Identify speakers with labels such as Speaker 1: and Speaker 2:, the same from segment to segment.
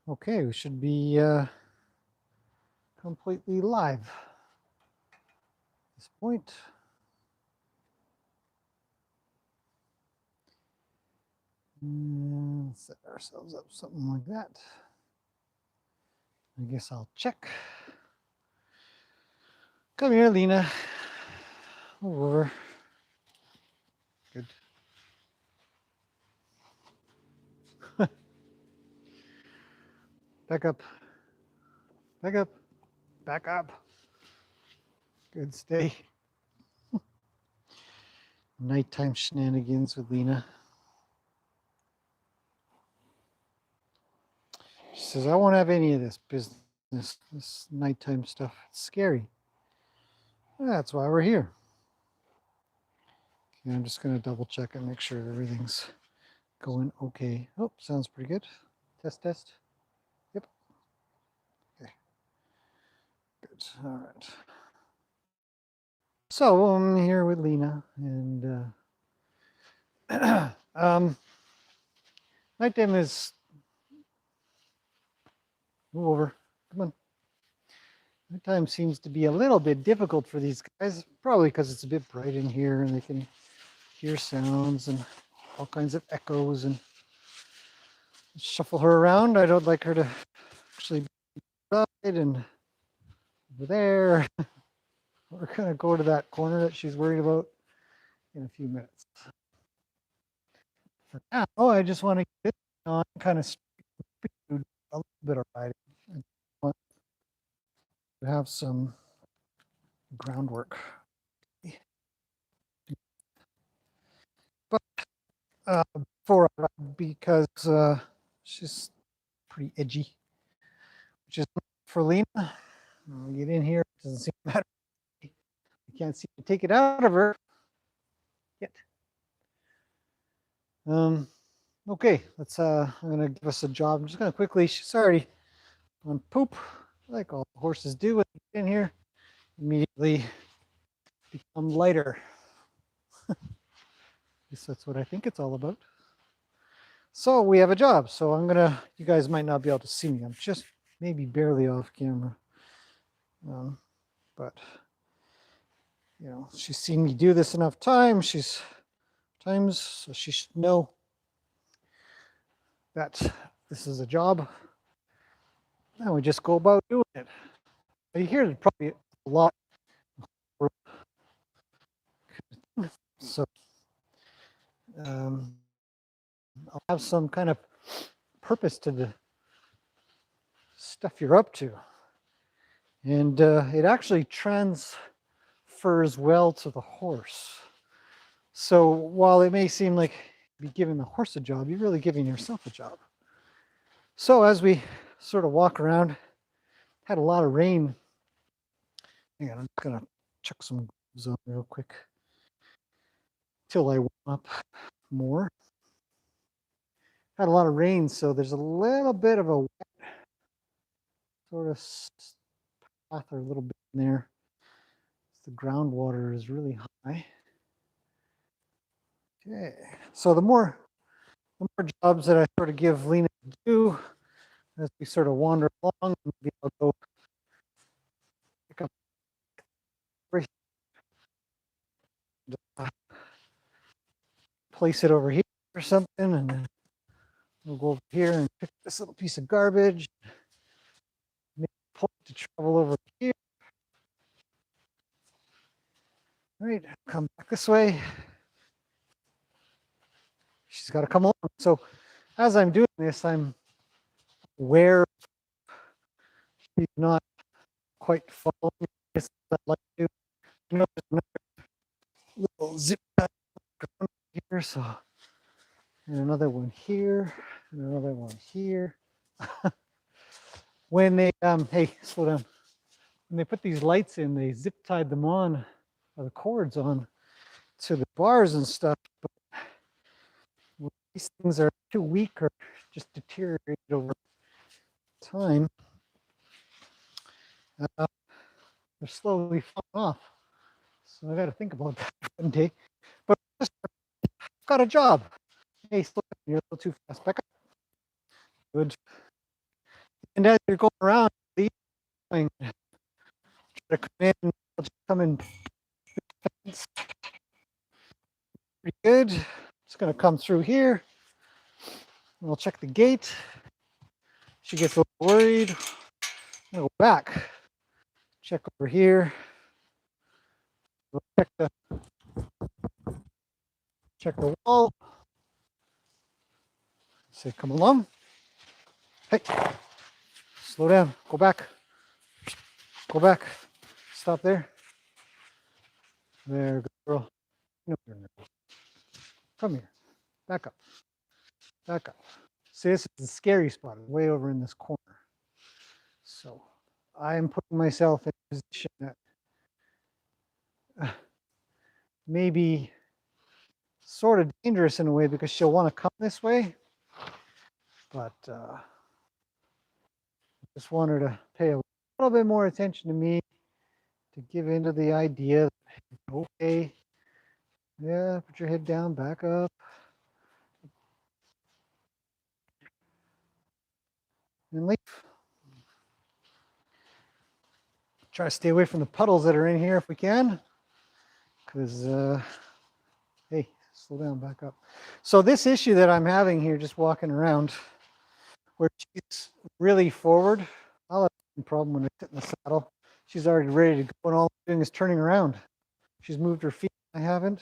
Speaker 1: Okay, we should be completely live at this point. Set ourselves up something like that. I guess I'll check. Come here, Lena. Move over. Good. Back up. Back up. Back up. Good, stay. Nighttime shenanigans with Lena. She says, I won't have any of this business, this nighttime stuff. It's scary. That's why we're here. Okay, I'm just going to double check and make sure everything's going okay. Oh, sounds pretty good. Test, test. Yep. Okay. Good. All right. So I'm here with Lena, and nighttime is. Move over. Come on. Nighttime seems to be a little bit difficult for these guys, probably because it's a bit bright in here and they can hear sounds and all kinds of echoes and shuffle her around. I don't like her to actually be outside and over there. We're going to go to that corner that she's worried about in a few minutes. For now, I just want to get on kind of a little bit of riding. I want to have some groundwork. But before I ride, because she's pretty edgy, which is for Lena. I'll get in here. It doesn't seem to matter. I can't seem to take it out of her yet. Okay, let's. I'm gonna give us a job. I'm just gonna quickly. She's already on poop, like all horses do when they get in here. Immediately become lighter. At least that's what I think it's all about. So we have a job. So I'm gonna. You guys might not be able to see me. I'm just maybe barely off camera. But you know, she's seen me do this enough times. So she should know that this is a job. And we just go about doing it. You hear there's probably a lot. So I'll have some kind of purpose to the stuff you're up to. And it actually transfers well to the horse. So while it may seem like you're giving the horse a job, you're really giving yourself a job. So as we sort of walk around, had a lot of rain. Hang on, I'm just gonna chuck some gloves on real quick till I warm up more. Had a lot of rain, so there's a little bit of a wet sort of path or a little bit in there. The groundwater is really high. Okay, so the more jobs that I sort of give Lena to do as we sort of wander along, maybe I'll go pick up place it over here or something, and then we'll go over here and pick this little piece of garbage, make a point to travel over here. All right, come back this way. She's got to come along. So as I'm doing this, I'm aware she's not quite following this. I'd like to, you know, there's another little zip here, so and another one here, and another one here. When they hey, slow down. When they put these lights in, they zip tied them on, or the cords on to the bars and stuff. But these things are too weak or just deteriorate over time. They're slowly falling off. So I got to think about that one day. But I've got a job. Hey, slow down. You're a little too fast. Back up. Good. And as you're going around, try to come in, just come in pretty good. Just going to come through here. We'll check the gate. She gets a little worried. I'm going to go back. Check over here. We'll check the wall. Say, come along. Hey, slow down. Go back. Go back. Stop there. There, good girl. No, come here. Back up. Back up. See, this is the scary spot, way over in this corner. So I am putting myself in a position that maybe sort of dangerous in a way because she'll want to come this way. But I just want her to pay a little bit more attention to me, to give into the idea that, okay, yeah, put your head down, back up. And leave. Try to stay away from the puddles that are in here if we can. Because, hey, slow down, back up. So this issue that I'm having here, just walking around, where she's really forward, I'll have no problem when I sit in the saddle. She's already ready to go, and all I'm doing is turning around. She's moved her feet, I haven't.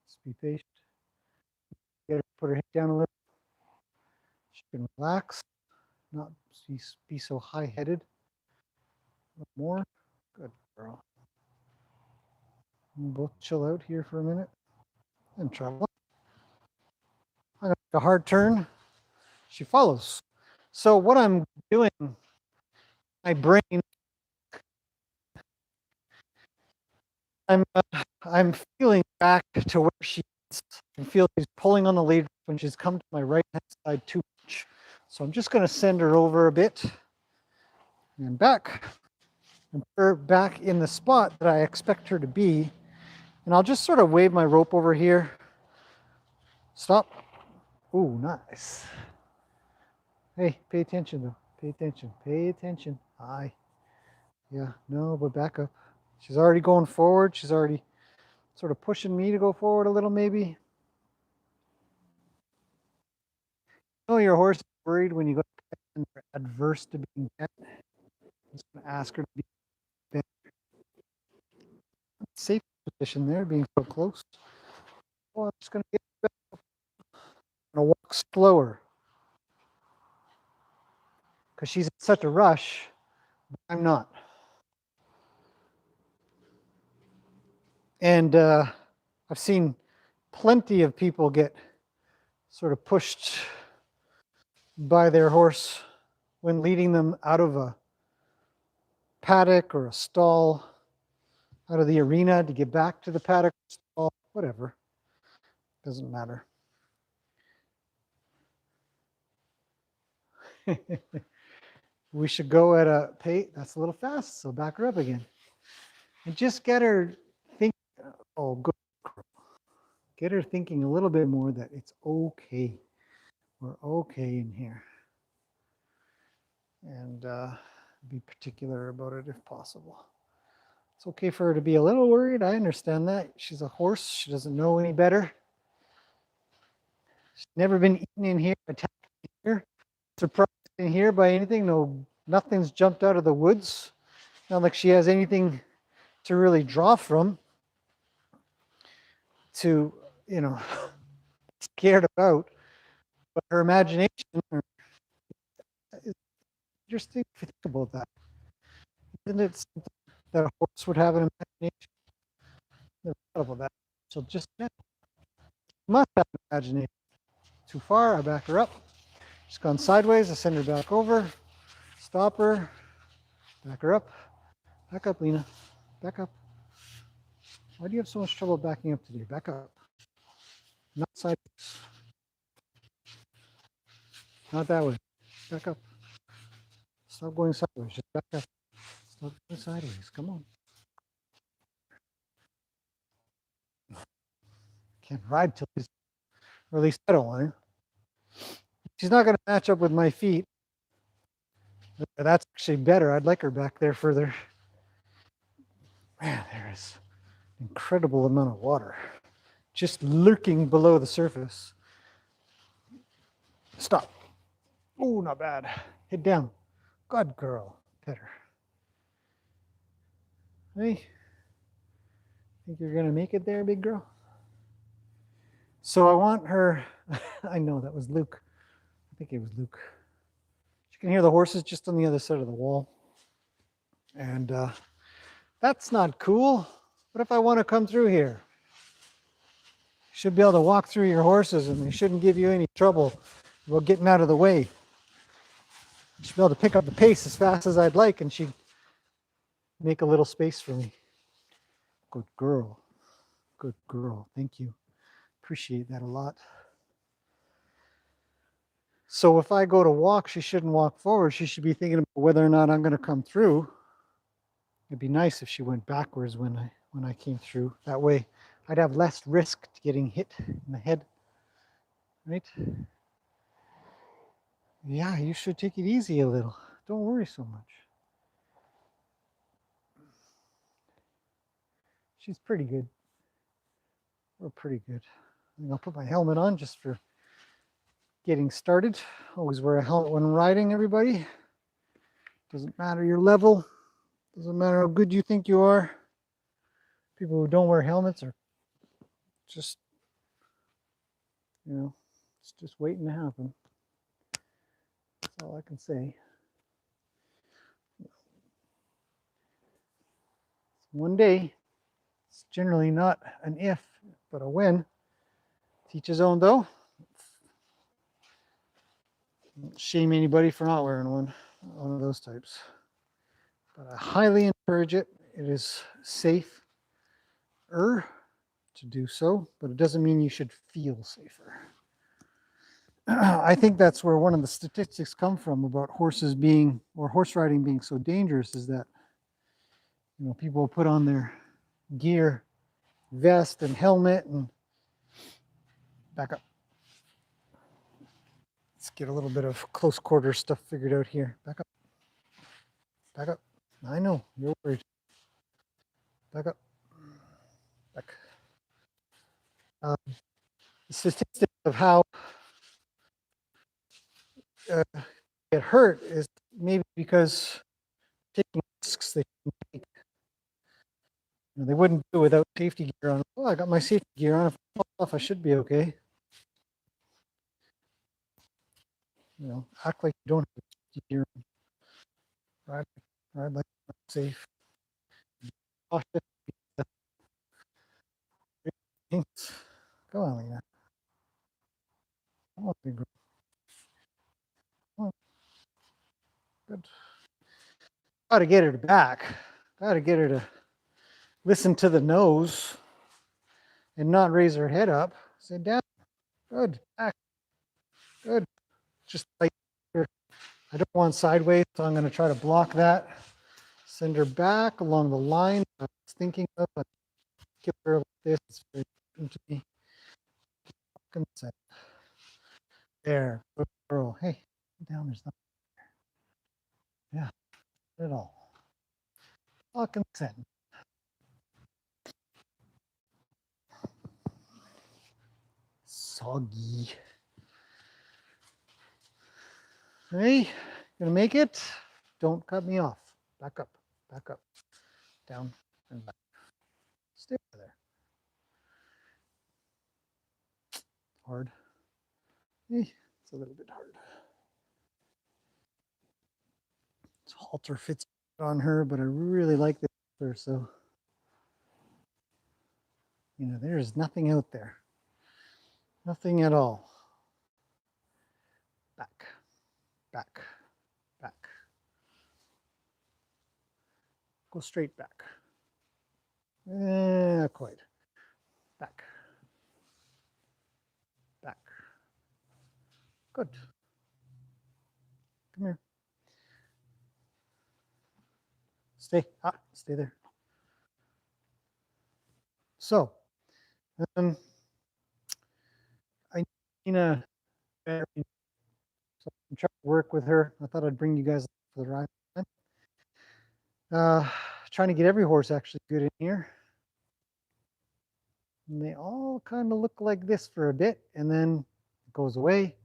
Speaker 1: Just be patient. Get her, put her head down a little. She can relax, not be so high-headed. A little more. Good girl. We'll both chill out here for a minute and try one. I'm going to make a hard turn. She follows. So what I'm doing, my brain, I'm feeling back to where she is. I feel she's pulling on the lead when she's come to my right hand side too much. So I'm just going to send her over a bit and back, and put her back in the spot that I expect her to be. And I'll just sort of wave my rope over here. Stop. Ooh, nice. Hey, pay attention though. Pay attention. Pay attention. Aye. Yeah, no, but back up. She's already going forward. She's already sort of pushing me to go forward a little, maybe. You know your horse is worried when you go adverse to being pet. I'm just going to ask her to be pet. Safe position there, being so close. Oh, I'm just going to get back. I'm going to walk slower because she's in such a rush. I'm not. And I've seen plenty of people get sort of pushed by their horse when leading them out of a paddock or a stall, out of the arena to get back to the paddock, stall, whatever. Doesn't matter. We should go at a pace. That's a little fast, so back her up again. And just get her thinking, oh, good. Get her thinking a little bit more that it's okay. We're okay in here. And be particular about it if possible. It's okay for her to be a little worried. I understand that. She's a horse. She doesn't know any better. She's never been eaten in here, attacked in here, surprised in here by anything. No, nothing's jumped out of the woods. Not like she has anything to really draw from, to, you know, scared about. But her imagination, is interesting to think about that. Isn't it something that a horse would have an imagination? Never thought about that. She'll just must have an imagination. Too far, I back her up. She's gone sideways, I send her back over. Stop her. Back her up. Back up, Lena. Back up. Why do you have so much trouble backing up today? Back up. Not sideways. Not that way. Back up. Stop going sideways. Just back up. Stop going sideways. Come on. Can't ride till he's, or at least I don't want to. She's not going to match up with my feet. That's actually better. I'd like her back there further. Man, there is an incredible amount of water just lurking below the surface. Stop. Oh, not bad. Head down. Good girl. Pet her. Hey, think you're going to make it there, big girl? So I want her, I know that was Luke. I think it was Luke. You can hear the horses just on the other side of the wall. And that's not cool. What if I want to come through here? You should be able to walk through your horses and they shouldn't give you any trouble about getting out of the way. You should be able to pick up the pace as fast as I'd like and she'd make a little space for me. Good girl. Good girl. Thank you. Appreciate that a lot. So if I go to walk, she shouldn't walk forward. She should be thinking about whether or not I'm going to come through. It'd be nice if she went backwards when I came through. That way I'd have less risk to getting hit in the head. Right? Yeah, you should take it easy a little. Don't worry so much. She's pretty good. We're pretty good. I'll put my helmet on just for getting started. Always wear a helmet when riding, everybody. Doesn't matter your level. Doesn't matter how good you think you are. People who don't wear helmets are just, it's just waiting to happen. That's all I can say. One day, it's generally not an if, but a when. Teach his own, though. Don't shame anybody for not wearing one of those types. But I highly encourage it. It is safer to do so, but it doesn't mean you should feel safer. I think that's where one of the statistics come from about horses being, or horse riding being so dangerous, is that people put on their gear, vest and helmet, and back up. Let's get a little bit of close quarter stuff figured out here. Back up. Back up. I know, you're worried. Back up. Back. The statistics of how get hurt is maybe because taking risks they take. They wouldn't do it without safety gear on. Oh, I got my safety gear on. If I fall off, I should be okay. Act like you don't have safety gear on. Ride like you're safe. Cautious. Go on, Lena. Come on, big girl. Come on. Good. Got to get her back. Got to get her to listen to the nose and not raise her head up. Sit down. Good. Back. Good. Just like her. I don't want sideways, so I'm going to try to block that. Send her back along the line I was thinking of. Give her like this. It's very important to me. Consent. There. Good girl. Hey, down. There's nothing there. Yeah. Not at all. All consent. Soggy. Hey, gonna make it? Don't cut me off. Back up. Back up. Down and back. Stay there. Hard. Hey, it's a little bit hard. This halter fits on her, but I really like this halter, so there's nothing out there. Nothing at all. Back. Back. Back. Go straight back. Not quite. Back. Back. Good. Come here. Stay. Stay there. So, I need better. So I'm trying to work with her. I thought I'd bring you guys for the ride. Trying to get every horse actually good in here. And they all kind of look like this for a bit, and then it goes away,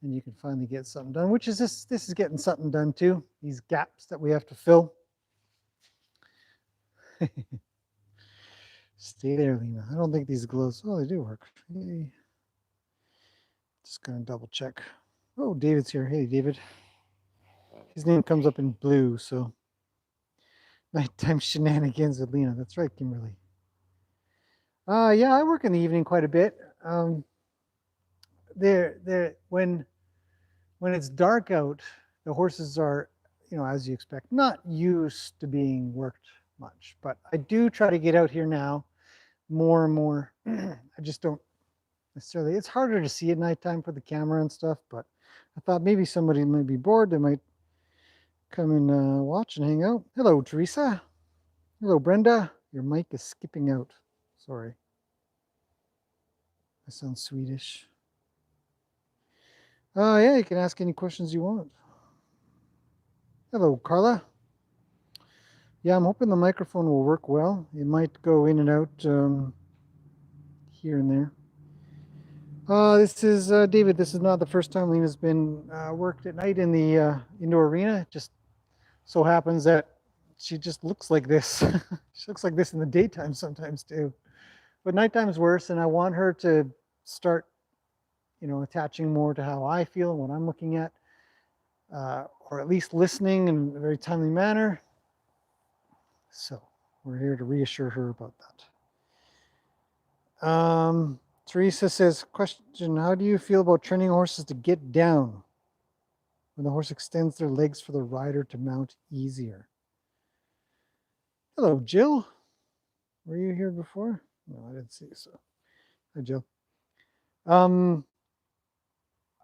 Speaker 1: and you can finally get something done, which is this is getting something done too, these gaps that we have to fill. Stay there, Lena. I don't think these gloves, oh, they do work. Hey. Just gonna double check. Oh, David's here. Hey, David. His name comes up in blue, so nighttime shenanigans with Lena. That's right, Kimberly. Yeah, I work in the evening quite a bit. When it's dark out, the horses are, as you expect, not used to being worked much. But I do try to get out here now more and more. I just don't necessarily. It's harder to see at nighttime for the camera and stuff. But I thought maybe somebody might be bored. They might come and watch and hang out. Hello, Teresa. Hello, Brenda. Your mic is skipping out. Sorry. I sound Swedish. Yeah, you can ask any questions you want. Hello, Carla. Yeah, I'm hoping the microphone will work well. It might go in and out here and there. This is David. This is not the first time Lena's been worked at night in the indoor arena. It just so happens that she just looks like this. She looks like this in the daytime sometimes too. But nighttime's worse, and I want her to start, attaching more to how I feel and what I'm looking at, or at least listening in a very timely manner. So we're here to reassure her about that. Teresa says, question, how do you feel about training horses to get down when the horse extends their legs for the rider to mount easier? Hello, Jill. Were you here before? No, I didn't see you. So, hi, Jill.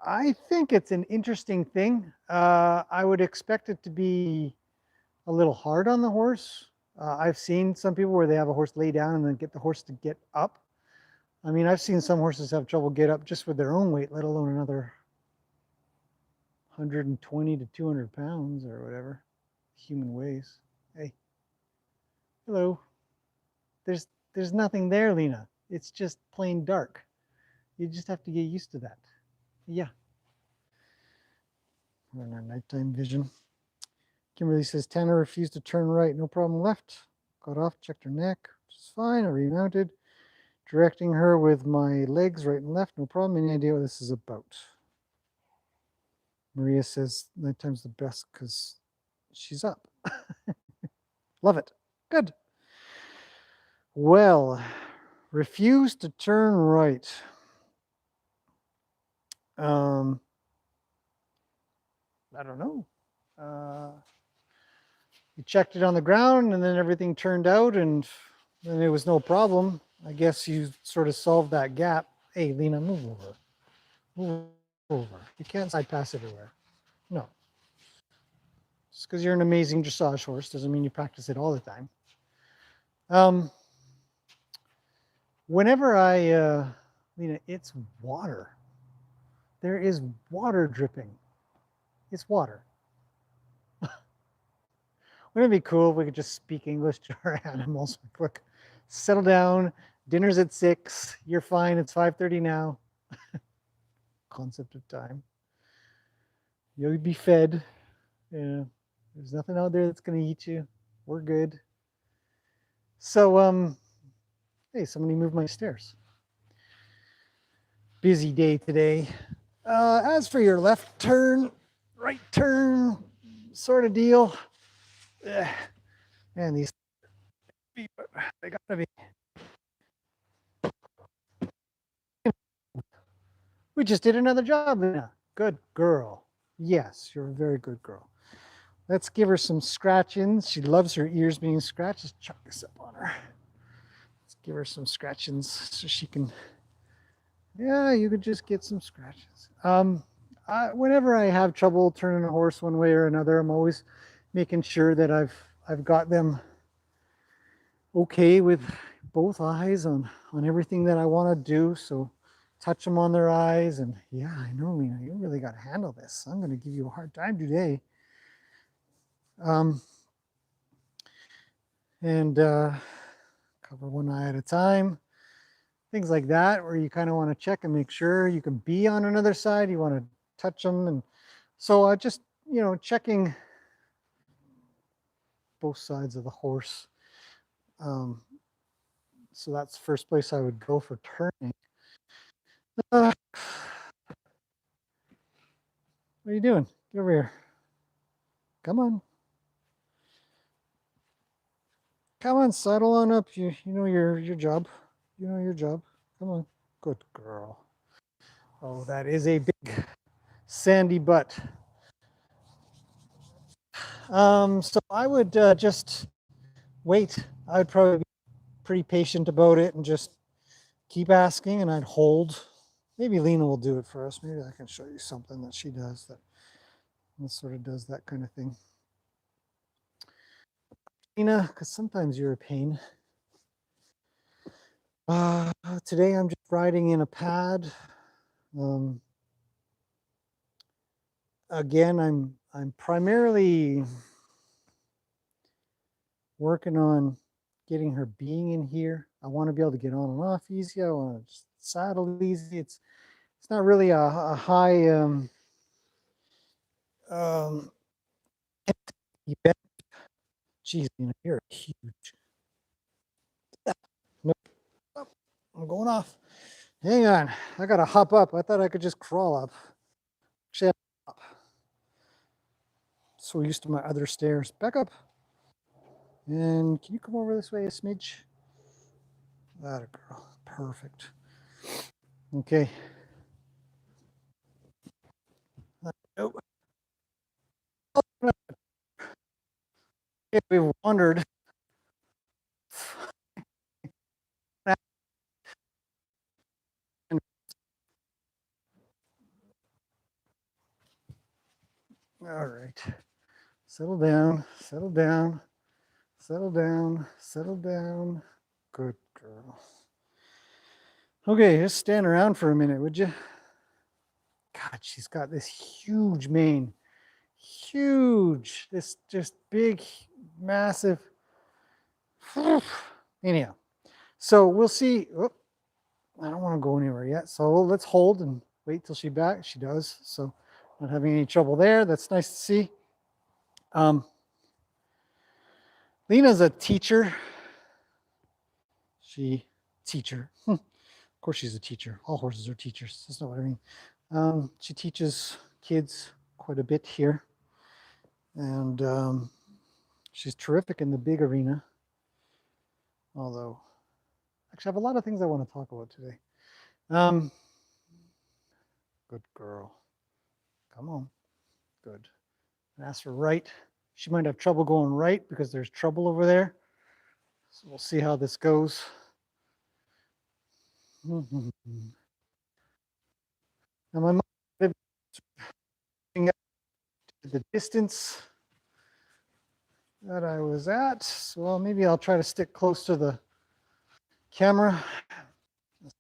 Speaker 1: I think it's an interesting thing. I would expect it to be a little hard on the horse. I've seen some people where they have a horse lay down and then get the horse to get up. I mean, I've seen some horses have trouble get up just with their own weight, let alone another 120 to 200 pounds or whatever human weighs. Hey, hello. There's nothing there, Lena. It's just plain dark. You just have to get used to that. Yeah. We're in our nighttime vision. Kimberly says, Tanner refused to turn right. No problem left. Got off, checked her neck, which is fine. I remounted. Directing her with my legs right and left. No problem. Any idea what this is about? Maria says, nighttime's the best because she's up. Love it. Good. Well, refused to turn right. I don't know. You checked it on the ground and then everything turned out and then it was no problem. I guess you sort of solved that gap. Hey, Lena, move over. Move over. You can't side pass everywhere. No. Just because you're an amazing dressage horse doesn't mean you practice it all the time. Whenever Lena, it's water. There is water dripping. It's water. Wouldn't it be cool if we could just speak English to our animals? Look, settle down. Dinner's at 6. You're fine. It's 5:30 now. Concept of time. You'll be fed. Yeah. There's nothing out there that's going to eat you. We're good. So, hey, somebody moved my stairs. Busy day today. As for your left turn, right turn, sort of deal. Man, these people, they gotta be. We just did another job, Lena. Good girl. Yes, you're a very good girl. Let's give her some scratchings. She loves her ears being scratched. Just chuck this up on her. Let's give her some scratchings so she can. Yeah, you could just get some scratches. Whenever I have trouble turning a horse one way or another, I'm always making sure that I've got them okay with both eyes on everything that I want to do. So touch them on their eyes. And yeah, I know, Lena, you really got to handle this. I'm going to give you a hard time today. And cover one eye at a time. Things like that, where you kind of want to check and make sure you can be on another side. You want to touch them. And so just, checking both sides of the horse. So that's the first place I would go for turning. What are you doing? Get over here. Come on. Come on, settle on up. You know your job. You know your job. Come on. Good girl. Oh, that is a big sandy butt. So I would just wait. I would probably be pretty patient about it and just keep asking, and I'd hold. Maybe Lena will do it for us. Maybe I can show you something that she does that sort of does that kind of thing. Lena, because sometimes you're a pain. Today I'm just riding in a pad. Again, I'm primarily working on getting her being in here. I want to be able to get on and off easy. I want to saddle easy. It's not really a high event. Geez, you're huge. Nope. Oh, I'm going off. Hang on. I gotta hop up. I thought I could just crawl up. Actually, up. So used to my other stairs. Back up. And can you come over this way a smidge? That a girl. Perfect. Okay. Oh. We wandered. All right. Settle down. Settle down. Settle down. Settle down. Good girl. Okay, just stand around for a minute, would you? God, she's got this huge mane. Huge. This just big, massive. Anyhow, so we'll see. Oh, I don't want to go anywhere yet. So let's hold and wait till she's back. She does. So not having any trouble there. That's nice to see. Lena's a teacher. Teacher. Of course she's a teacher. All horses are teachers. That's not what I mean. She teaches kids quite a bit here. And she's terrific in the big arena. Although, actually, I have a lot of things I want to talk about today. Good girl. Come on. Good. Ask her right. She might have trouble going right because there's trouble over there. So we'll see how this goes. Now my mom the distance that I was at. So well, maybe I'll try to stick close to the camera.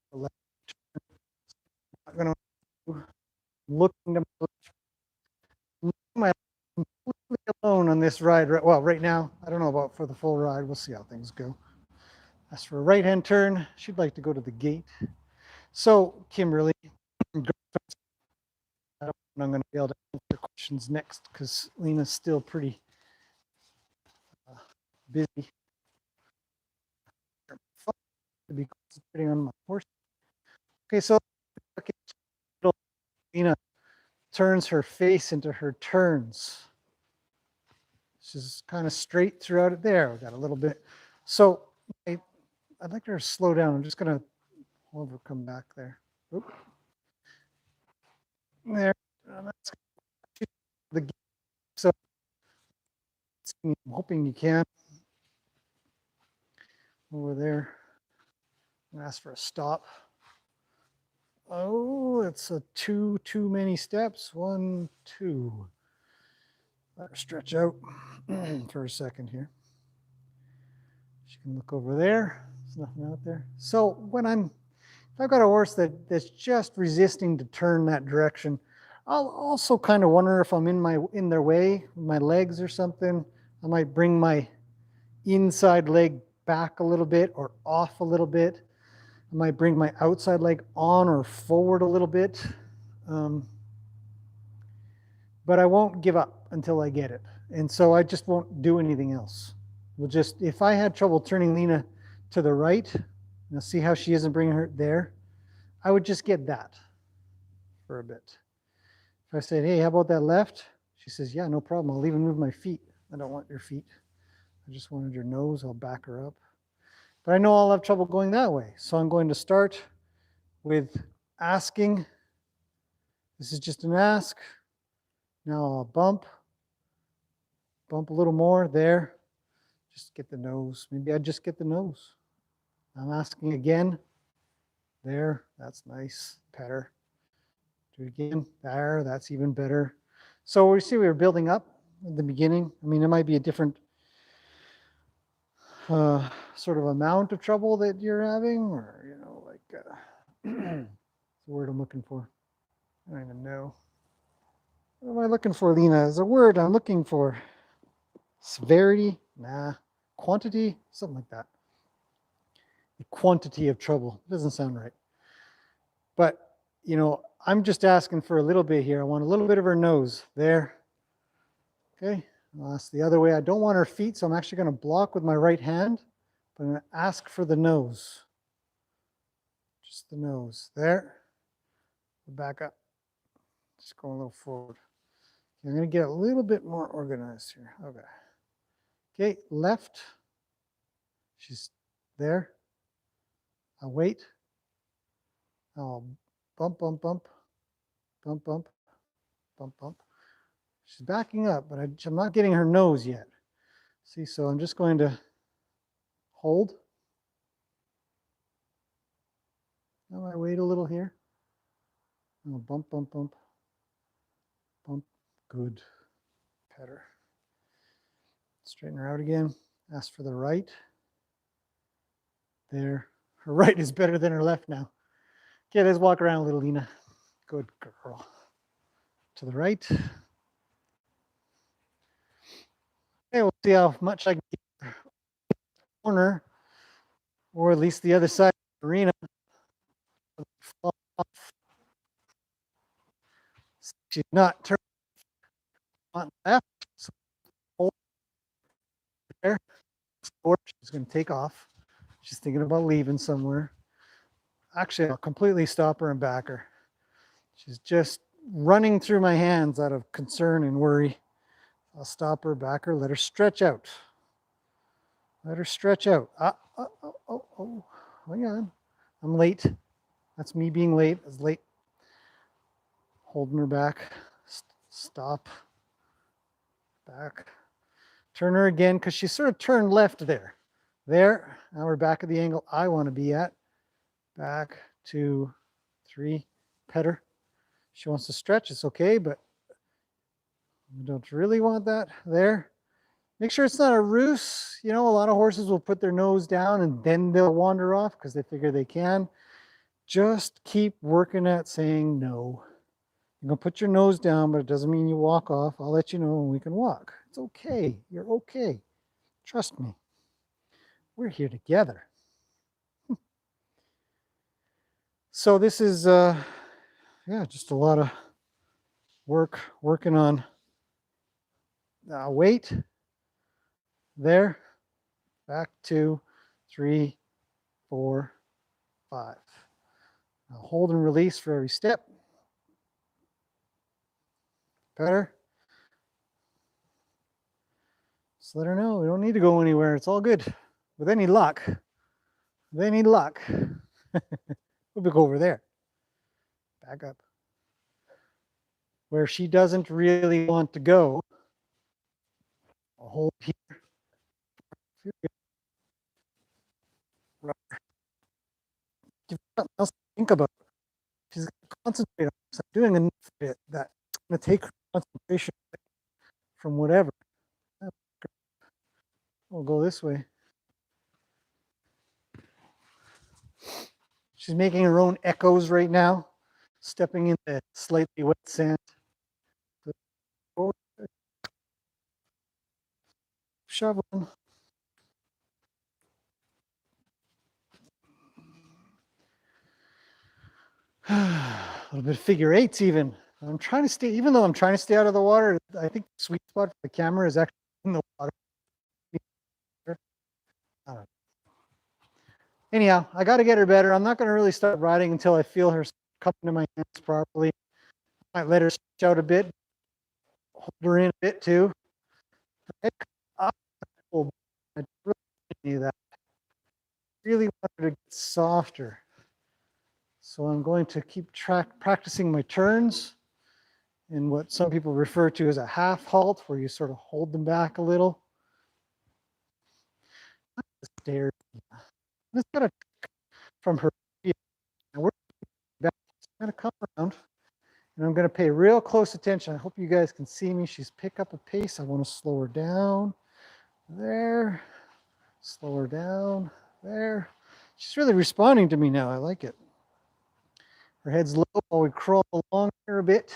Speaker 1: I'm going to looking to my completely alone on this ride. Well, right now, I don't know about for the full ride. We'll see how things go. As for a right-hand turn, she'd like to go to the gate. So, Kimberly, I'm going to be able to answer questions next because Lena's still pretty busy. To be concentrating on my horse. Okay, so Lena turns her face into her turns. She's kind of straight throughout it there. We got a little bit. So I'd like her to slow down. I'm just going to have her come back there. Oop. There. That's the so I'm hoping you can. Over there. Ask for a stop. Oh, it's a too many steps. 1, 2. Let her stretch out for a second here. She can look over there. There's nothing out there. So when I'm if I've got a horse that's just resisting to turn that direction, I'll also kind of wonder if I'm in their way, my legs or something. I might bring my inside leg back a little bit or off a little bit. I might bring my outside leg on or forward a little bit. But I won't give up until I get it. And so I just won't do anything else. We'll just, if I had trouble turning Lena to the right, now see how she isn't bringing her there, I would just get that for a bit. If I said, hey, how about that left? She says, yeah, no problem. I'll even move my feet. I don't want your feet. I just wanted your nose. I'll back her up. But I know I'll have trouble going that way. So I'm going to start with asking. This is just an ask. Now I'll bump a little more there. Just get the nose. Maybe I just get the nose. I'm asking again. There, that's nice. Pet her. Do it again. There, that's even better. So we see we were building up at the beginning. I mean, it might be a different sort of amount of trouble that you're having, or, you know, like, the word I'm looking for. I don't even know. What am I looking for, Lena? Is a word I'm looking for. Severity? Nah. Quantity? Something like that. The quantity of trouble. Doesn't sound right. But, you know, I'm just asking for a little bit here. I want a little bit of her nose. There. Okay. I'll ask the other way. I don't want her feet, so I'm actually going to block with my right hand. But I'm going to ask for the nose. Just the nose. There. Back up. Just go a little forward. I'm going to get a little bit more organized here. Okay. Okay, left. She's there. I'll wait. I'll bump, bump, bump, bump, bump, bump, bump. She's backing up, but I'm not getting her nose yet. See, so I'm just going to hold. Now I wait a little here. I'll bump, bump, bump, bump. Good. Pet her. Straighten her out again. Ask for the right. There. Her right is better than her left now. Okay, let's walk around a little, Lena. Good girl. To the right. Okay, we'll see how much I can get the corner, or at least the other side of the arena. She's not turning on left, so hold there. She's going to take off. She's thinking about leaving somewhere. Actually, I'll completely stop her and back her. She's just running through my hands out of concern and worry. I'll stop her, back her, let her stretch out. Let her stretch out. Oh, hang on. I'm late. That's me being late. I was late. Holding her back. Stop. Back. Turn her again, because she sort of turned left there. There. Now we're back at the angle I want to be at. Back, 2, 3. Pet her. She wants to stretch. It's okay, but we don't really want that. There. Make sure it's not a ruse. You know, a lot of horses will put their nose down and then they'll wander off because they figure they can. Just keep working at saying no. You're going to put your nose down, but it doesn't mean you walk off. I'll let you know when we can walk. It's okay. You're okay. Trust me. We're here together. So this is, just a lot of working on weight. There. Back, 2, 3, 4, 5. Now hold and release for every step. Better. Just let her know we don't need to go anywhere. It's all good. With any luck, we'll go over there. Back up. Where she doesn't really want to go, I'll hold here. Give her something else to think about. She's going to concentrate on this. I'm doing enough of it that's going to take her concentration from whatever. We'll go this way. She's making her own echoes right now, stepping in the slightly wet sand. Shoveling. A little bit of figure eights even. I'm trying to stay, even though I'm trying to stay out of the water, I think the sweet spot for the camera is actually in the water. Anyhow, I got to get her better. I'm not going to really start riding until I feel her come into my hands properly. I might let her stretch out a bit, hold her in a bit too. I really need that. Really want her to get softer. So I'm going to keep practicing my turns in what some people refer to as a half halt, where you sort of hold them back a little. Stairs. Just got to from her. Now we're back. I'm going to come around, and I'm going to pay real close attention. I hope you guys can see me. She's picked up a pace. I want to slow her down. There. Slow her down. There. She's really responding to me now. I like it. Her head's low while we crawl along here a bit.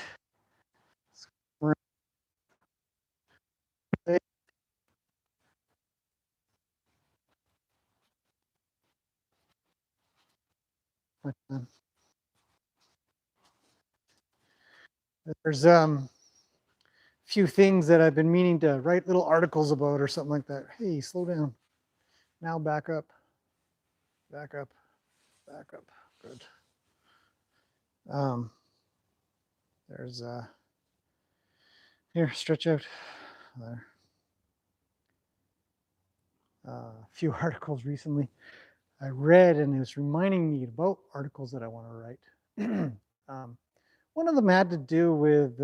Speaker 1: There's few things that I've been meaning to write little articles about or something like that. Hey, slow down. Now back up. Back up. Back up. Good. There's here, stretch out. There. A few articles recently I read, and it was reminding me about articles that I want to write. One of them had to do with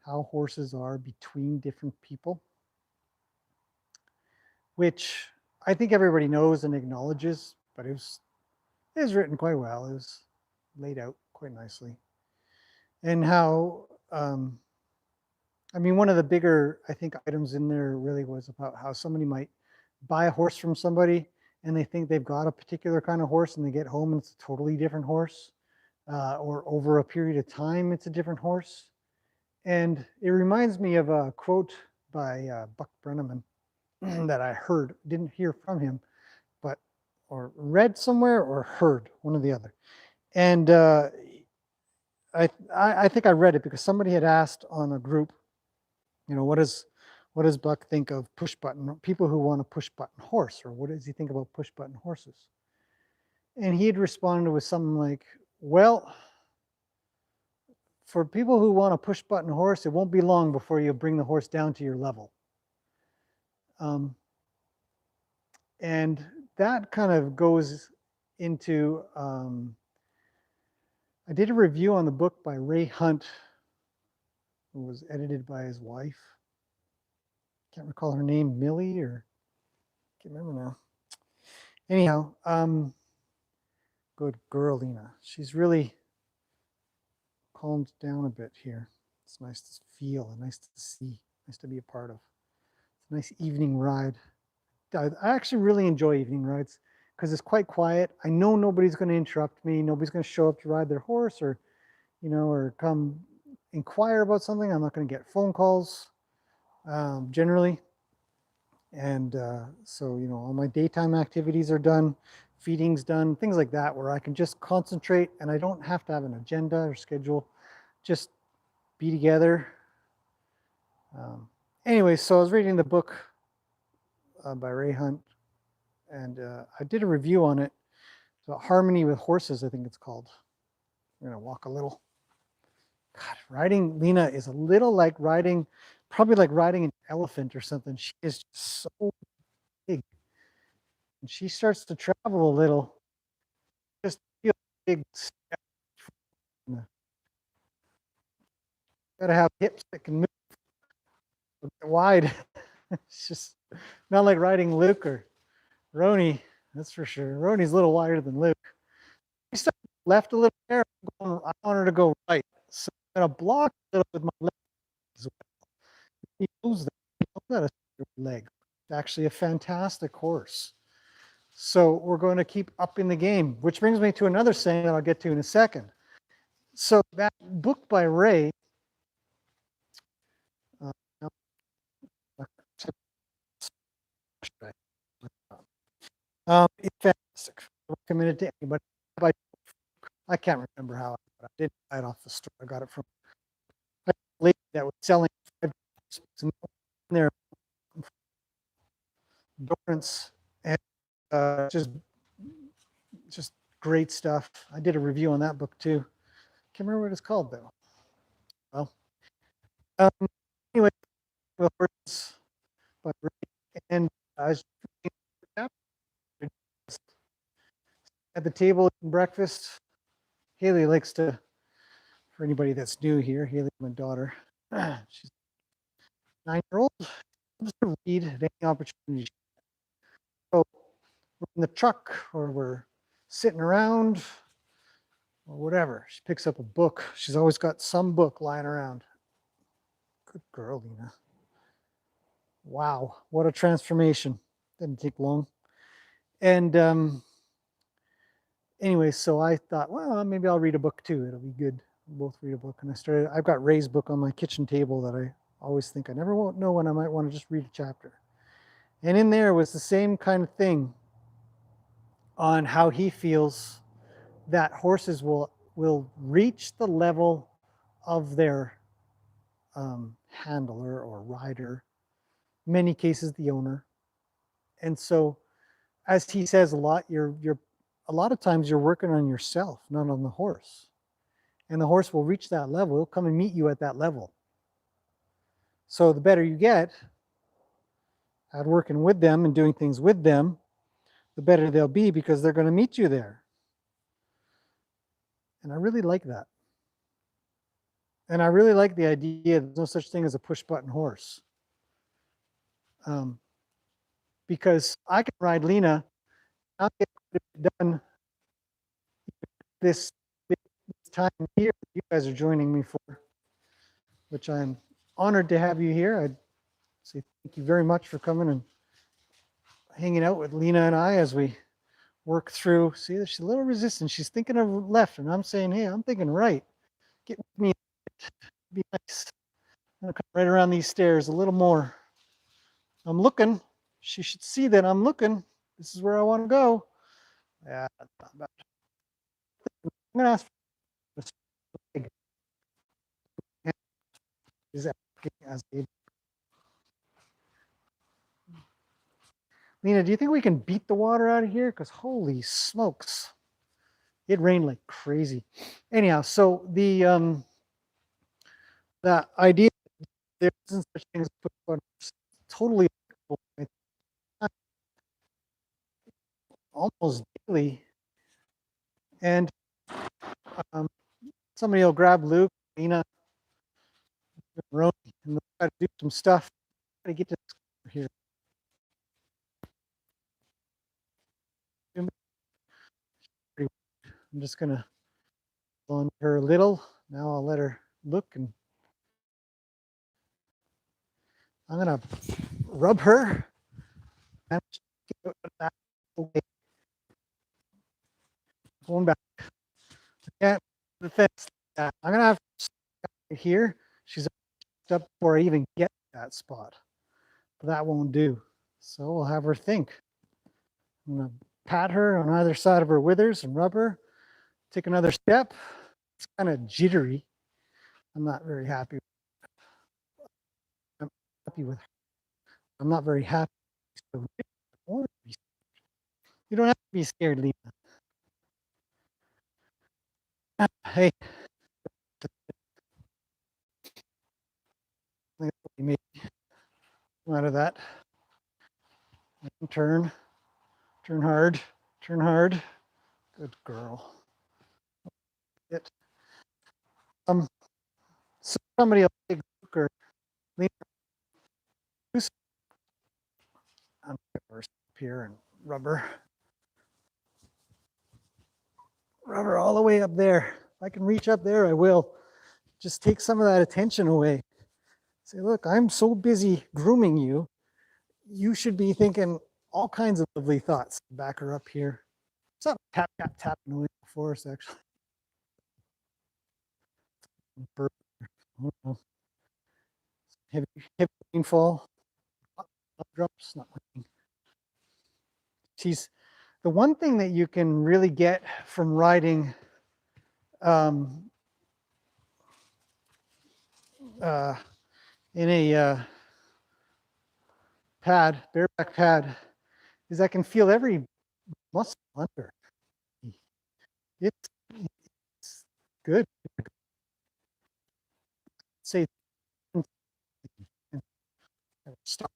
Speaker 1: how horses are between different people, which I think everybody knows and acknowledges, but it was written quite well. It was laid out quite nicely. And how, I mean, one of the bigger, I think, items in there really was about how somebody might buy a horse from somebody and they think they've got a particular kind of horse, and they get home and it's a totally different horse, or over a period of time, it's a different horse. And it reminds me of a quote by Buck Brenneman that I heard, didn't hear from him, but or read somewhere or heard, one or the other. And I think I read it because somebody had asked on a group, you know, what does Buck think of push button people who want a push button horse, or what does he think about push button horses? And he had responded with something like, well, for people who want a push button horse, it won't be long before you bring the horse down to your level. And that kind of goes into, I did a review on the book by Ray Hunt, who was edited by his wife. Can't recall her name, Millie, or can't remember now. Anyhow, good girl, Lena. She's really calmed down a bit here. It's nice to feel and nice to see, nice to be a part of. It's a nice evening ride. I actually really enjoy evening rides because it's quite quiet. I know nobody's going to interrupt me. Nobody's going to show up to ride their horse, or, you know, or come inquire about something. I'm not going to get phone calls generally. And so, you know, all my daytime activities are done, feeding's done, things like that, where I can just concentrate and I don't have to have an agenda or schedule, just be together. Anyway, so I was reading the book by Ray Hunt, and I did a review on it. So Harmony with Horses, I think it's called. I'm gonna walk a little. God, riding Lena is a little like riding, probably like riding an elephant or something. She is just so big. And she starts to travel a little, just feel big step. Gotta have hips that can move wide. It's just not like riding Luke or Roni, that's for sure. Roni's a little wider than Luke. He started left a little there. I want her to go right. So I'm gonna block a little with my leg as well. He knows that. He knows that a leg. It's actually a fantastic horse. So we're going to keep upping the game, which brings me to another saying that I'll get to in a second. So that book by Ray, it's fantastic. I recommend it to anybody. I can't remember how, but I did buy it off the store. I got it from a lady that was selling $5 in there, Dorrance, and just great stuff. I did a review on that book too. Can't remember what it's called though. Well, anyway, well, but and I was at the table eating breakfast. Haley likes to, for anybody that's new here, Haley, my daughter, she's 9-year-old, loves to read at any opportunity. So we're in the truck or we're sitting around or whatever. She picks up a book. She's always got some book lying around. Good girl, Lena. Wow, what a transformation. Didn't take long. And anyway, so I thought, well, maybe I'll read a book too. It'll be good. We'll both read a book. And I've got Ray's book on my kitchen table that I always think I never won't know when I might want to just read a chapter. And in there was the same kind of thing on how he feels that horses will reach the level of their handler or rider, in many cases the owner. And so, as he says a lot, a lot of times you're working on yourself, not on the horse. And the horse will reach that level. It'll come and meet you at that level. So the better you get at working with them and doing things with them, the better they'll be because they're going to meet you there. And I really like that. And I really like the idea there's no such thing as a push-button horse. Because I can ride Lena, I'll get it done this time here you guys are joining me for, which I'm honored to have you here. I'd say thank you very much for coming and hanging out with Lena and I as we work through. See, she's a little resistant. She's thinking of left, and I'm saying, hey, I'm thinking right. Get with me. Be nice. I'm gonna come right around these stairs a little more. I'm looking. She should see that I'm looking. This is where I want to go. Yeah, I'm gonna ask for is as Lena, do you think we can beat the water out of here? Because holy smokes, it rained like crazy. Anyhow, so the idea there isn't such thing as totally almost daily, and somebody will grab Luke, Lena, Roni, and they'll try to do some stuff. Try to get to here. I'm just gonna on her a little. Now I'll let her look, and I'm gonna rub her. Going back. Yeah, the fence. I'm gonna have to here. She's up before I even get that spot. But that won't do. So we'll have her think. I'm gonna pat her on either side of her withers and rub her. Take another step. It's kind of jittery. I'm not very happy. I'm happy with her. I'm not very happy. You don't have to be scared, Lena. Hey. Maybe out of that. Turn hard, turn hard. Good girl. It. So somebody will take Luke or Lena. I'm gonna up here and rubber all the way up there. If I can reach up there, I will. Just take some of that attention away. Say, look, I'm so busy grooming you. You should be thinking all kinds of lovely thoughts. Back her up here. It's not tap, tap, tap noise before us, actually. Heavy, heavy rainfall. Drops, not raining. She's the one thing that you can really get from riding in a pad, bareback pad, is I can feel every muscle under. It's good. Say stop.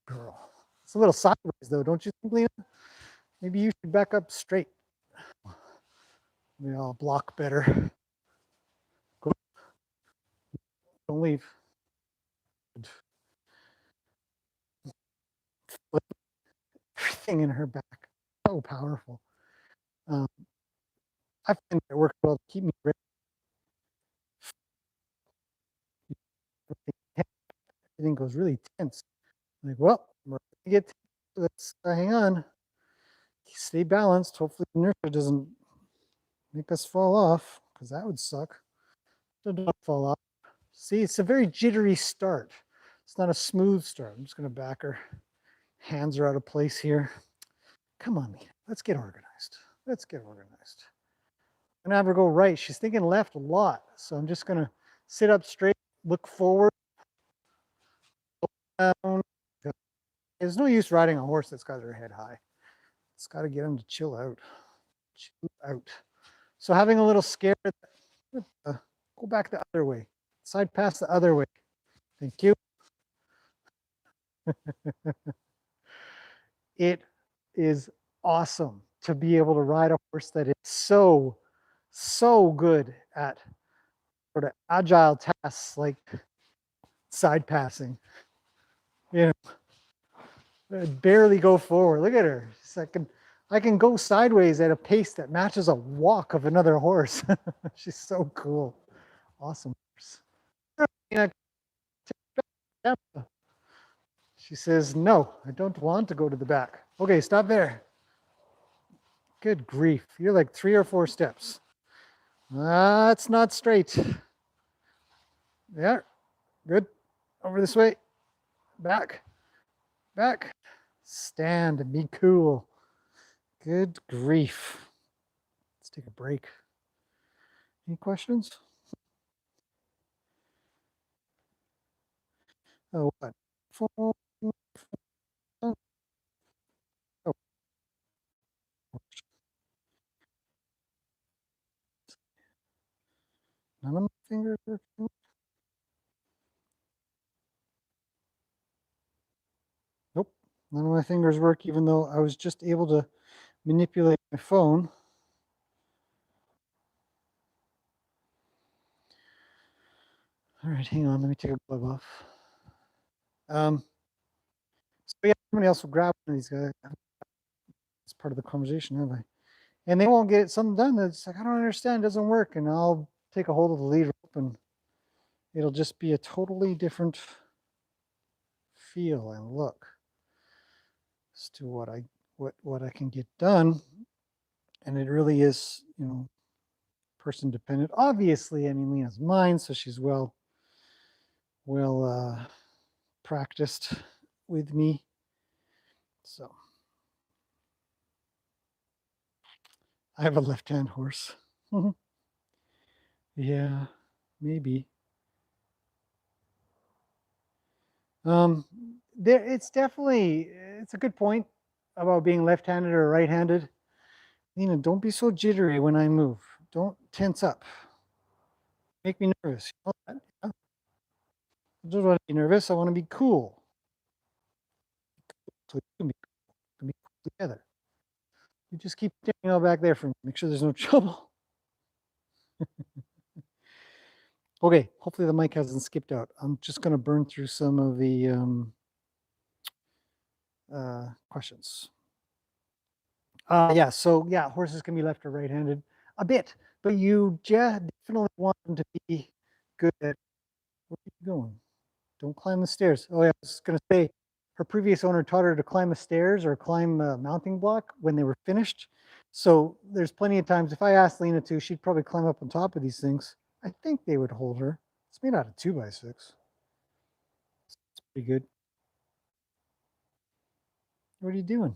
Speaker 1: Girl. It's a little sideways though, don't you think, Lena? Maybe you should back up straight. Maybe I'll block better. Go. Don't leave. Everything in her back. So powerful. I find it works well to keep me ready. Everything goes really tense. Like, well, we're gonna get let's hang on. Stay balanced. Hopefully inertia doesn't make us fall off, because that would suck. So don't fall off. See, it's a very jittery start. It's not a smooth start. I'm just gonna back her. Hands are out of place here. Come on, Lena. Let's get organized. Let's get organized. I'm gonna have her go right. She's thinking left a lot. So I'm just gonna sit up straight, look forward. Down. There's no use riding a horse that's got their head high. It's got to get them to chill out. Chill out. So having a little scare, go back the other way. Side pass the other way. Thank you. It is awesome to be able to ride a horse that is so good at sort of agile tasks like side passing. You know, barely go forward. Look at her. I can go sideways at a pace that matches a walk of another horse. She's so cool. Awesome horse. She says, no, I don't want to go to the back. Okay, stop there. Good grief. You're like 3 or 4 steps. That's not straight. Yeah, good. Over this way. Back. Back. Stand and be cool. Good grief. Let's take a break. Any questions? Oh, what? Oh. None of my fingers are working. Nope. None of my fingers work, even though I was just able to manipulate my phone. All right, hang on. Let me take a glove off. So yeah, somebody else will grab one of these guys. It's part of the conversation, have I? And they won't get something done that's like, I don't understand, it doesn't work. And I'll take a hold of the lead rope and it'll just be a totally different feel and look as to what I can get done. And it really is, you know, person dependent. Obviously, I mean, Lena's mine, so she's well practiced with me. So I have a left-hand horse. Yeah, maybe. It's definitely, it's a good point about being left-handed or right-handed. Lena, don't be so jittery when I move. Don't tense up. Make me nervous. You know that? Yeah? I don't want to be nervous. I want to be cool. So we can be cool together. You just keep standing out back there for me. Make sure there's no trouble. Okay, hopefully the mic hasn't skipped out. I'm just going to burn through some of the questions. Yeah, so yeah, horses can be left or right-handed a bit, but you definitely want them to be good at, where are you going? Don't climb the stairs. Oh, yeah, I was going to say her previous owner taught her to climb the stairs or climb a mounting block when they were finished. So there's plenty of times, if I asked Lena to, she'd probably climb up on top of these things. I think they would hold her. It's made out of 2x6. It's pretty good. What are you doing?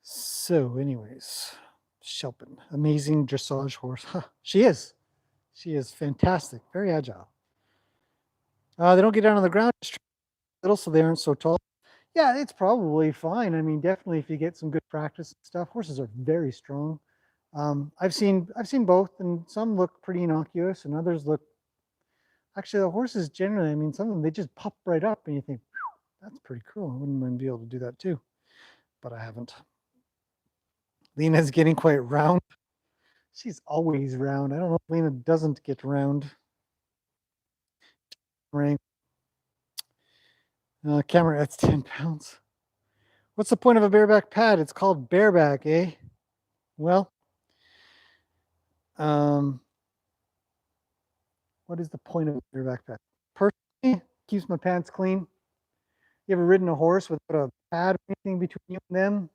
Speaker 1: So, anyways, Shelpin, amazing dressage horse. Huh, she is. She is fantastic, very agile. They don't get down on the ground just little, so they aren't so tall. Yeah, it's probably fine. I mean, definitely if you get some good practice and stuff. Horses are very strong. I've seen both, and some look pretty innocuous, and others look. Actually, the horses generally, I mean, some of them they just pop right up, and you think that's pretty cool. I wouldn't mind be able to do that too, but I haven't. Lena's getting quite round. She's always round. I don't know if Lena doesn't get round. Right. Camera, that's 10 pounds. What's the point of a bareback pad? It's called bareback, eh? Well, what is the point of a bareback pad? Personally, keeps my pants clean. You ever ridden a horse without a pad or anything between you and them?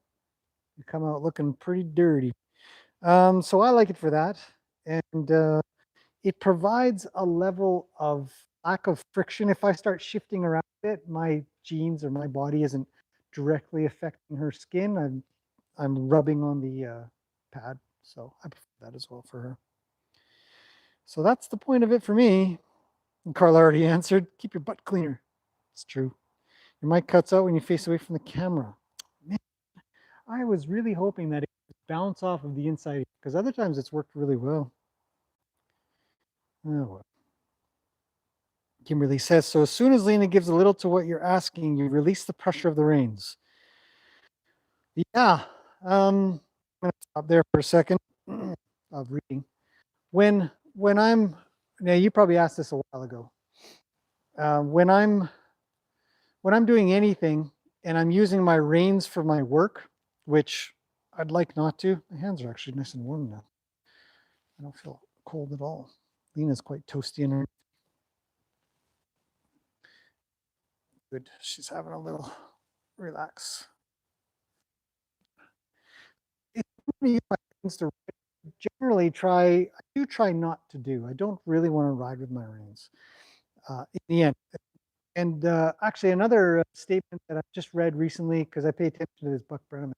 Speaker 1: You come out looking pretty dirty. So I like it for that. And it provides a level of lack of friction. If I start shifting around a bit, my jeans or my body isn't directly affecting her skin. I'm rubbing on the pad. So I prefer that as well for her. So that's the point of it for me. And Carl already answered, keep your butt cleaner. It's true. Your mic cuts out when you face away from the camera. Man, I was really hoping that it would bounce off of the inside because other times it's worked really well. Oh, well. Kimberly says, so as soon as Lena gives a little to what you're asking, you release the pressure of the reins. Yeah. I'm going to stop there for a second of reading. When I'm, now you probably asked this a while ago. When I'm doing anything and I'm using my reins for my work, which I'd like not to. My hands are actually nice and warm now. I don't feel cold at all. Lena's quite toasty in her. Good. She's having a little relax. If you use my reins to generally I do try not to do. I don't really want to ride with my reins in the end. And actually, another statement that I've just read recently, because I pay attention to this Buck Brennan,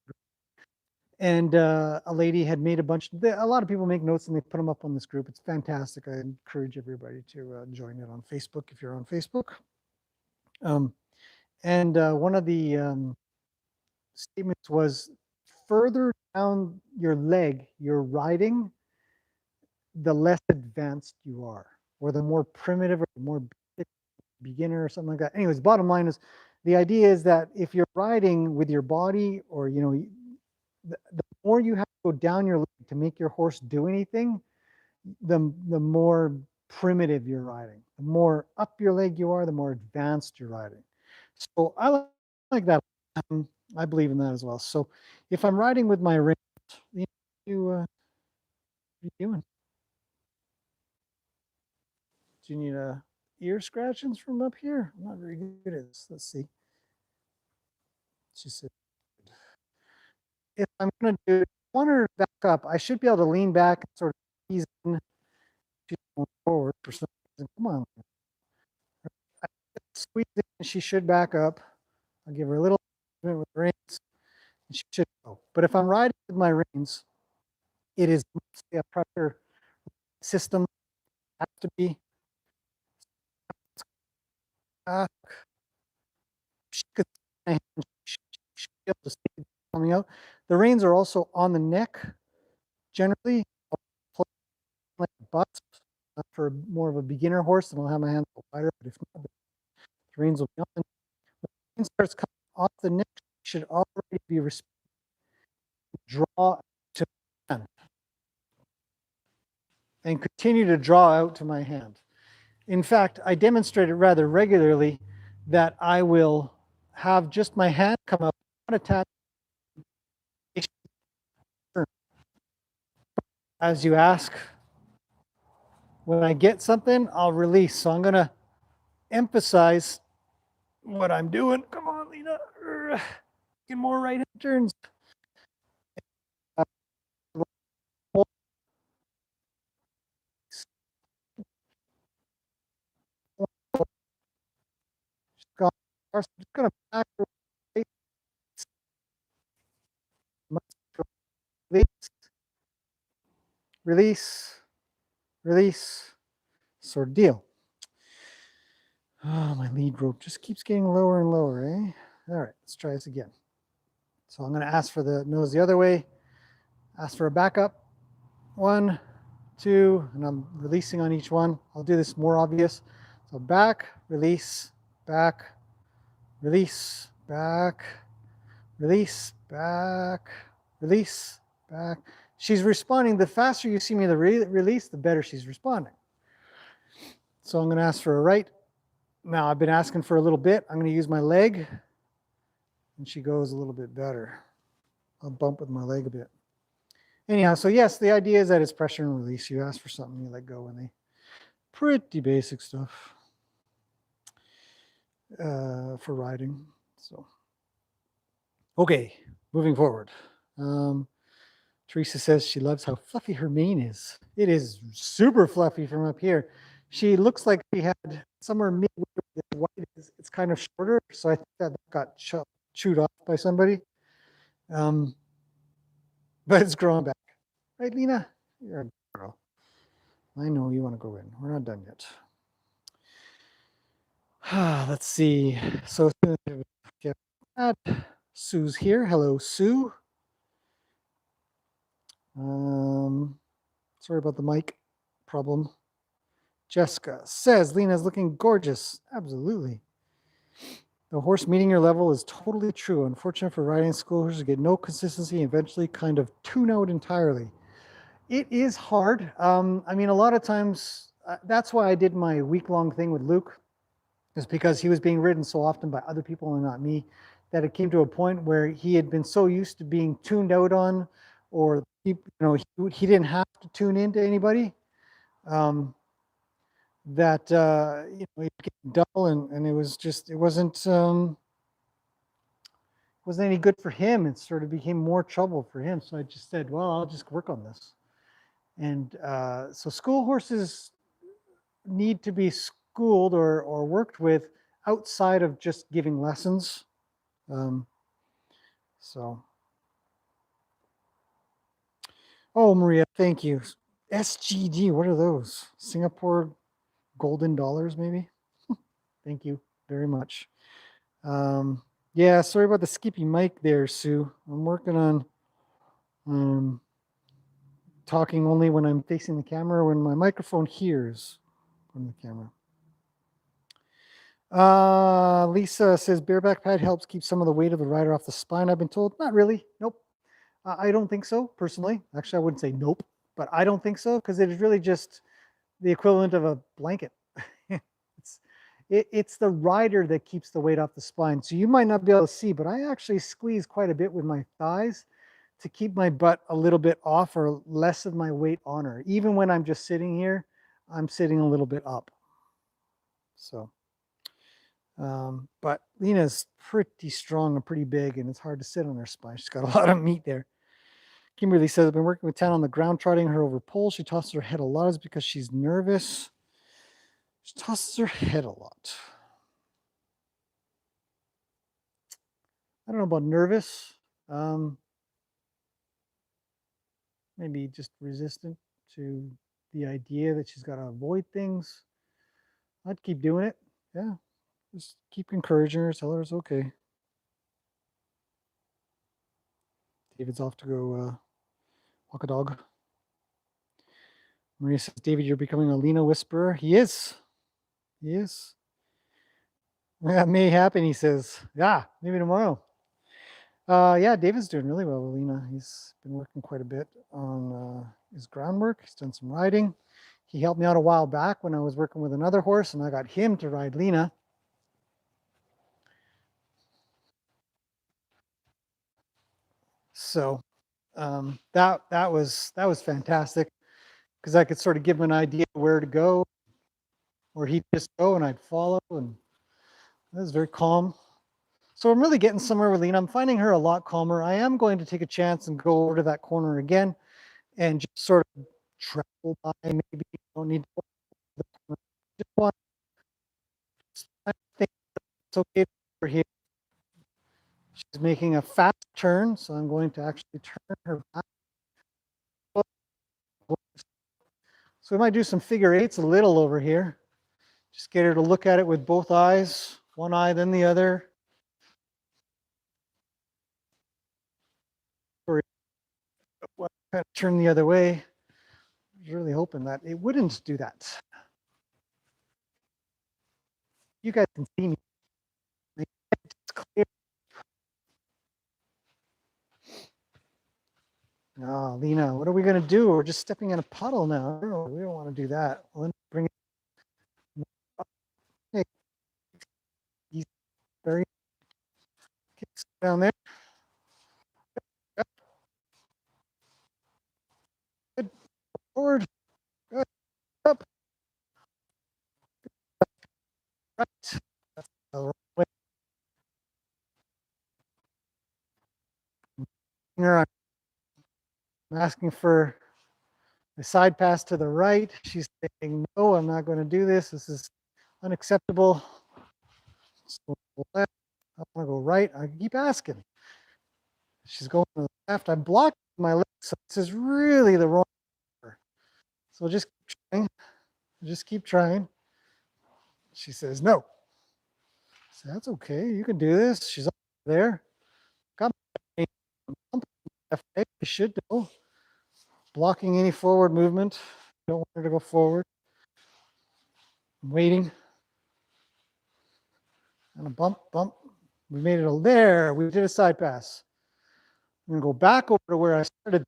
Speaker 1: and a lady had made a lot of people make notes and they put them up on this group. It's fantastic. I encourage everybody to join it on Facebook if you're on Facebook. And one of the statements was, further down your leg you're riding, the less advanced you are, or the more primitive or the more beginner or something like that. Anyways, bottom line is, the idea is that if you're riding with your body, or the more you have to go down your leg to make your horse do anything, the more primitive you're riding. The more up your leg you are, the more advanced you're riding. So I like that. I believe in that as well. So if I'm riding with my reins, what are you doing? Do you need ear scratchings from up here? I'm not very good at this. Let's see. She said, if I'm going to do, I want her back up. I should be able to lean back and sort of ease in. She's going forward for some reason. Come on. Squeeze in. She should back up. I'll give her a little with the reins, and she should go. But if I'm riding with my reins, it is mostly a pressure system. Has to be. She could she should be able to see coming out. The reins are also on the neck, generally, like a butt. For more of a beginner horse, and I'll have my hands wider. But if not, the reins will be on. When the rein starts coming off the neck, you should already be draw to my hand and continue to draw out to my hand. In fact, I demonstrate it rather regularly that I will have just my hand come up, not attach. As you ask, when I get something, I'll release. So I'm going to emphasize what I'm doing. Come on, Lena. Get more right hand turns. I'm just going to back release, release, release, sort of deal. Oh, my lead rope just keeps getting lower and lower, eh? All right, let's try this again. So I'm going to ask for the nose the other way, ask for a backup. 1, 2, and I'm releasing on each one. I'll do this more obvious. So back, release, back, release, back, release, back, release, back. She's responding. The faster you see me the release, the better she's responding. So I'm going to ask for a right. Now I've been asking for a little bit. I'm going to use my leg, and she goes a little bit better. I'll bump with my leg a bit. Anyhow, so yes, the idea is that it's pressure and release. You ask for something, you let go, and they pretty basic stuff for riding. So, okay, moving forward. Teresa says she loves how fluffy her mane is. It is super fluffy from up here. She looks like she had somewhere midway with the white. It's kind of shorter, so I think that got chewed off by somebody. But it's growing back. Right, Lena? You're a girl. I know you want to go in. We're not done yet. Let's see. So Sue's here. Hello, Sue. Sorry about the mic problem. Jessica says Lena's looking gorgeous. Absolutely. The horse meeting your level is totally true. Unfortunate for riding school horses get no consistency and eventually kind of tune out entirely. It is hard. I mean, a lot of times, that's why I did my week-long thing with Luke, is because he was being ridden so often by other people and not me, that it came to a point where he had been so used to being tuned out on, or he didn't have to tune into anybody, that it became dull, and it was just, it wasn't any good for him. It sort of became more trouble for him. So I just said, well, I'll just work on this. And so school horses need to be schooled or worked with outside of just giving lessons. So, oh, Maria, thank you. SGD, what are those? Singapore golden dollars, maybe? Thank you very much. Yeah, sorry about the skippy mic there, Sue. I'm working on talking only when I'm facing the camera, when my microphone hears from the camera. Lisa says bareback pad helps keep some of the weight of the rider off the spine. I've been told, not really. Nope. I don't think so, personally. Actually, I wouldn't say nope, but I don't think so, because it is really just the equivalent of a blanket. It's the rider that keeps the weight off the spine. So you might not be able to see, but I actually squeeze quite a bit with my thighs to keep my butt a little bit off or less of my weight on her. Even when I'm just sitting here, I'm sitting a little bit up. So, but Lena's pretty strong and pretty big, and it's hard to sit on her spine. She's got a lot of meat there. Kimberly says, I've been working with Tan on the ground, trotting her over poles. She tosses her head a lot. Is because she's nervous. She tosses her head a lot. I don't know about nervous. Maybe just resistant to the idea that she's got to avoid things. I'd keep doing it. Yeah. Just keep encouraging her. Tell her it's okay. David's off to go walk a dog. Maria says, David, you're becoming a Lena whisperer. He is. He is. That may happen, he says. Yeah, maybe tomorrow. Yeah, David's doing really well with Lena. He's been working quite a bit on his groundwork. He's done some riding. He helped me out a while back when I was working with another horse, and I got him to ride Lena. So that was fantastic. because I could sort of give him an idea where to go, or he'd just go and I'd follow, and that was very calm. So I'm really getting somewhere with Lena. I'm finding her a lot calmer. I am going to take a chance and go over to that corner again and just sort of travel by. Maybe you don't need to go to the corner. Just want I think it's okay for here. She's making a fast turn, so I'm going to actually turn her back. So we might do some figure eights a little over here. Just get her to look at it with both eyes, one eye, then the other. Or kind of turn the other way. I was really hoping that it wouldn't do that. You guys can see me. It's clear. Oh, Lena, what are we going to do? We're just stepping in a puddle now. We don't want to do that. Let me bring it. Hey, he's very down there. Good. Forward. Good. Up. Right. That's the wrong way. Here I'm asking for a side pass to the right. She's saying, no, I'm not going to do this. This is unacceptable. So left. I want to go right. I keep asking. She's going to the left. I'm blocking my legs. So this is really the wrong order. So just keep trying. Just keep trying. She says, no. So that's okay. You can do this. She's up there. Got my left leg. You should know. Blocking any forward movement. Don't want her to go forward. I'm waiting. And a bump, bump. We made it there. We did a side pass. I'm going to go back over to where I started.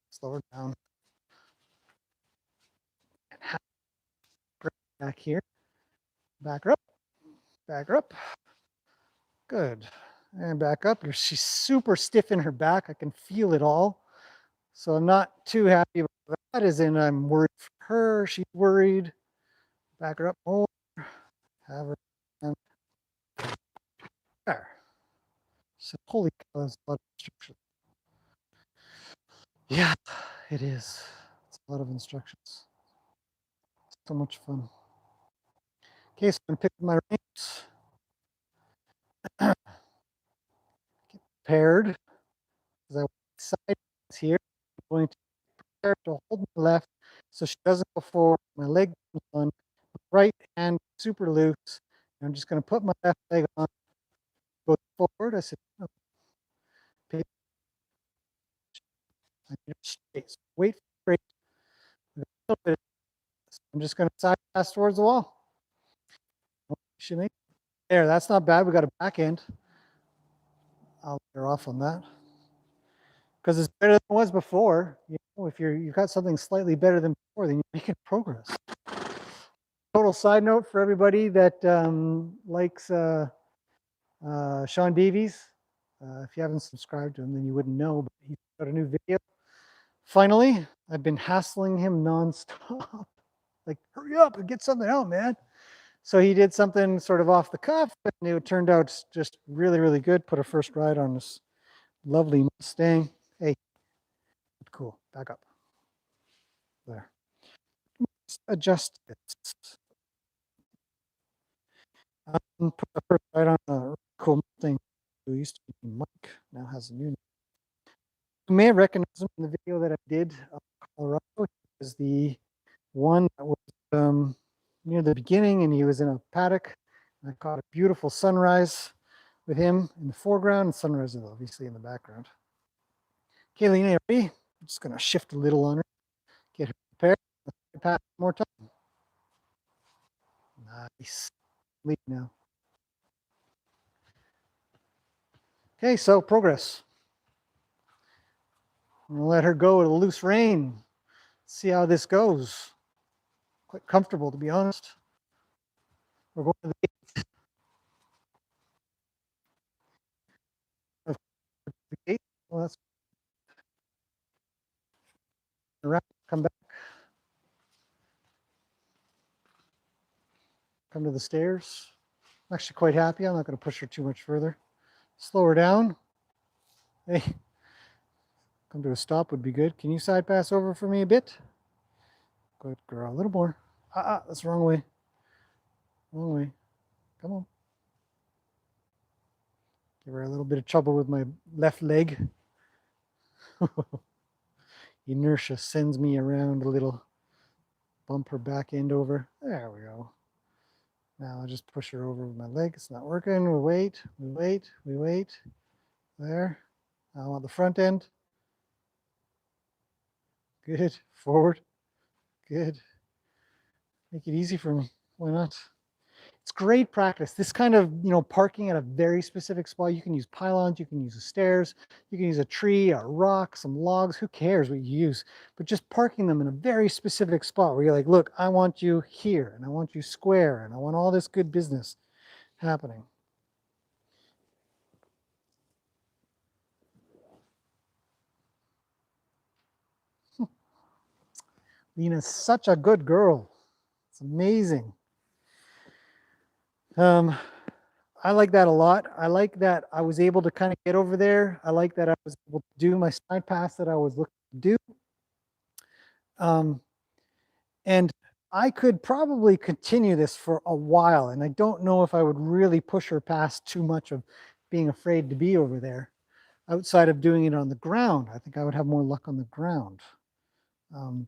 Speaker 1: Slow her down. Back here. Back her up. Back her up. Good. And back up. She's super stiff in her back. I can feel it all. So I'm not too happy about that, as in I'm worried for her. She's worried. Back her up more. Have her. And there. So holy cow, that's a lot of instructions. Yeah, it is. It's a lot of instructions. So much fun. Okay, so I'm picking my reins. Get prepared. Because I side here. I'm going to prepare to hold my left so she doesn't go forward. My leg comes on. My right hand super loose. And I'm just going to put my left leg on. Go forward. I said, no. Straight. So wait for it. I'm just going to side pass towards the wall. Should make there. That's not bad. We got a back end. I'll let her off on that because it's better than it was before. You know, if you've got something slightly better than before, then you're making progress. Total side note for everybody that likes Sean Davies. If you haven't subscribed to him, then you wouldn't know, but he's got a new video. Finally, I've been hassling him nonstop. Like, hurry up and get something out, man. So he did something sort of off the cuff, and it turned out just really, really good. Put a first ride on this lovely Mustang. Hey, cool. Back up. There. Just adjust it. Put the first ride on a cool Mustang who used to be Mike, now has a new name. You may have recognized him in the video that I did of Colorado. He was the one that was near the beginning, and he was in a paddock. I caught a beautiful sunrise with him in the foreground, and sunrise is obviously in the background. Okay, Lena, ready? I'm just going to shift a little on her, get her prepared. Pat more time. Nice. Lead now. Okay, so progress. I'm going to let her go at a loose rein. See how this goes. Quite comfortable, to be honest. We're going to the Well, that's around. Come back. Come to the stairs. I'm actually quite happy. I'm not going to push her too much further. Slow her down. Hey, come to a stop would be good. Can you side pass over for me a bit? Good girl. A little more. That's the wrong way. Wrong way. Come on. Give her a little bit of trouble with my left leg. Inertia sends me around a little. Bump her back end over. There we go. Now I'll just push her over with my leg. It's not working. We wait. We wait. We wait. There. I want the front end. Good. Forward. Good. Make it easy for me. Why not? It's great practice. This kind of, parking at a very specific spot. You can use pylons, you can use the stairs, you can use a tree, a rock, some logs, who cares what you use, but just parking them in a very specific spot where you're like, look, I want you here and I want you square and I want all this good business happening. Lena's such a good girl. It's amazing. I like that a lot. I like that I was able to kind of get over there. I like that I was able to do my side pass that I was looking to do. And I could probably continue this for a while. And I don't know if I would really push her past too much of being afraid to be over there. Outside of doing it on the ground, I think I would have more luck on the ground.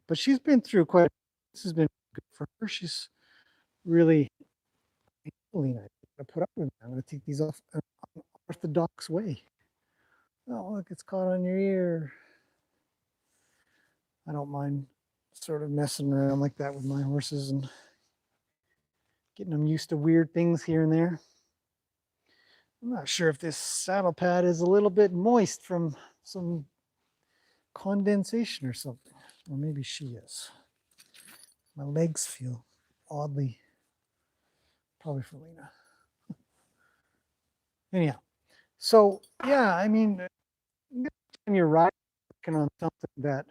Speaker 1: But she's been through quite, this has been good for her. She's really, Lena, I'm going to put up with me. I'm going to take these off an orthodox way. Oh, look, it's caught on your ear. I don't mind sort of messing around like that with my horses and getting them used to weird things here and there. I'm not sure if this saddle pad is a little bit moist from some condensation or something. Or maybe she is. My legs feel oddly, probably for Lena. Anyhow, so yeah, I mean, when you're riding on something that,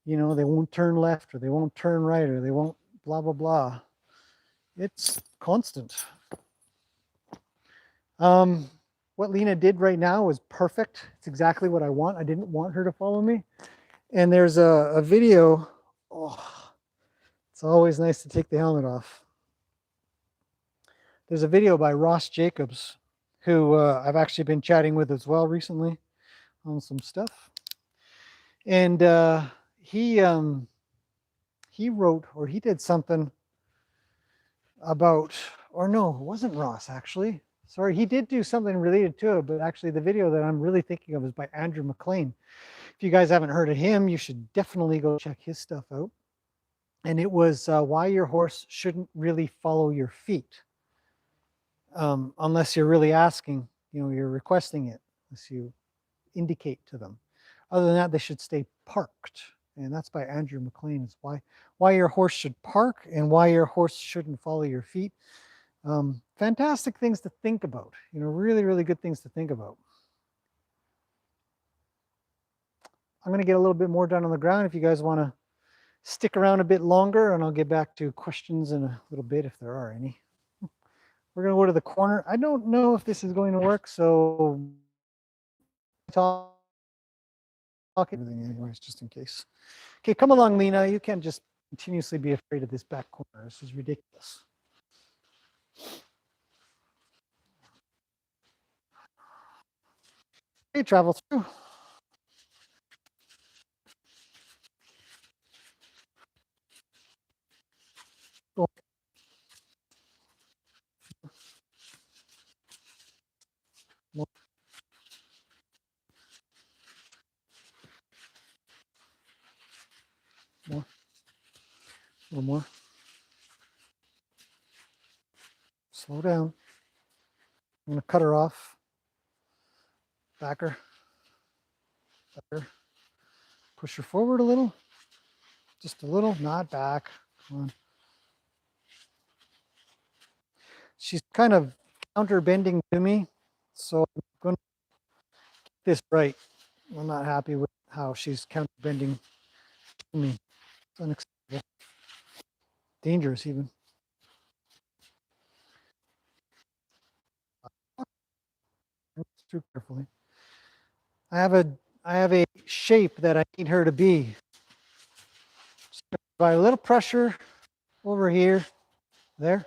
Speaker 1: they won't turn left or they won't turn right or they won't blah, blah, blah. It's constant. What Lena did right now was perfect. It's exactly what I want. I didn't want her to follow me. And there's a video. Oh, it's always nice to take the helmet off. There's a video by Ross Jacobs, who I've actually been chatting with as well recently on some stuff. And he wrote, or he did something about, or no, it wasn't Ross actually. Sorry, he did do something related to it, but actually the video that I'm really thinking of is by Andrew McLean. If you guys haven't heard of him, you should definitely go check his stuff out. And it was why your horse shouldn't really follow your feet. Unless you're really asking, you're requesting it, unless you indicate to them. Other than that, they should stay parked. And that's by Andrew McLean. Is why your horse should park and why your horse shouldn't follow your feet. Fantastic things to think about. Really, really good things to think about. I'm going to get a little bit more done on the ground if you guys want to stick around a bit longer, and I'll get back to questions in a little bit if there are any. We're going to go to the corner. I don't know if this is going to work, so talk everything anyways, just in case. Okay, come along, Lena. You can't just continuously be afraid of this back corner. This is ridiculous. Okay, travel through. Go. More. More. A little more. Slow down. I'm going to cut her off. Back her. Back her. Push her forward a little. Just a little, not back. Come on. She's kind of counter bending to me, so I'm going to keep this right. I'm not happy with how she's counterbending me. It's unacceptable. Dangerous even. Too carefully. I have a shape that I need her to be. Just by a little pressure over here, there.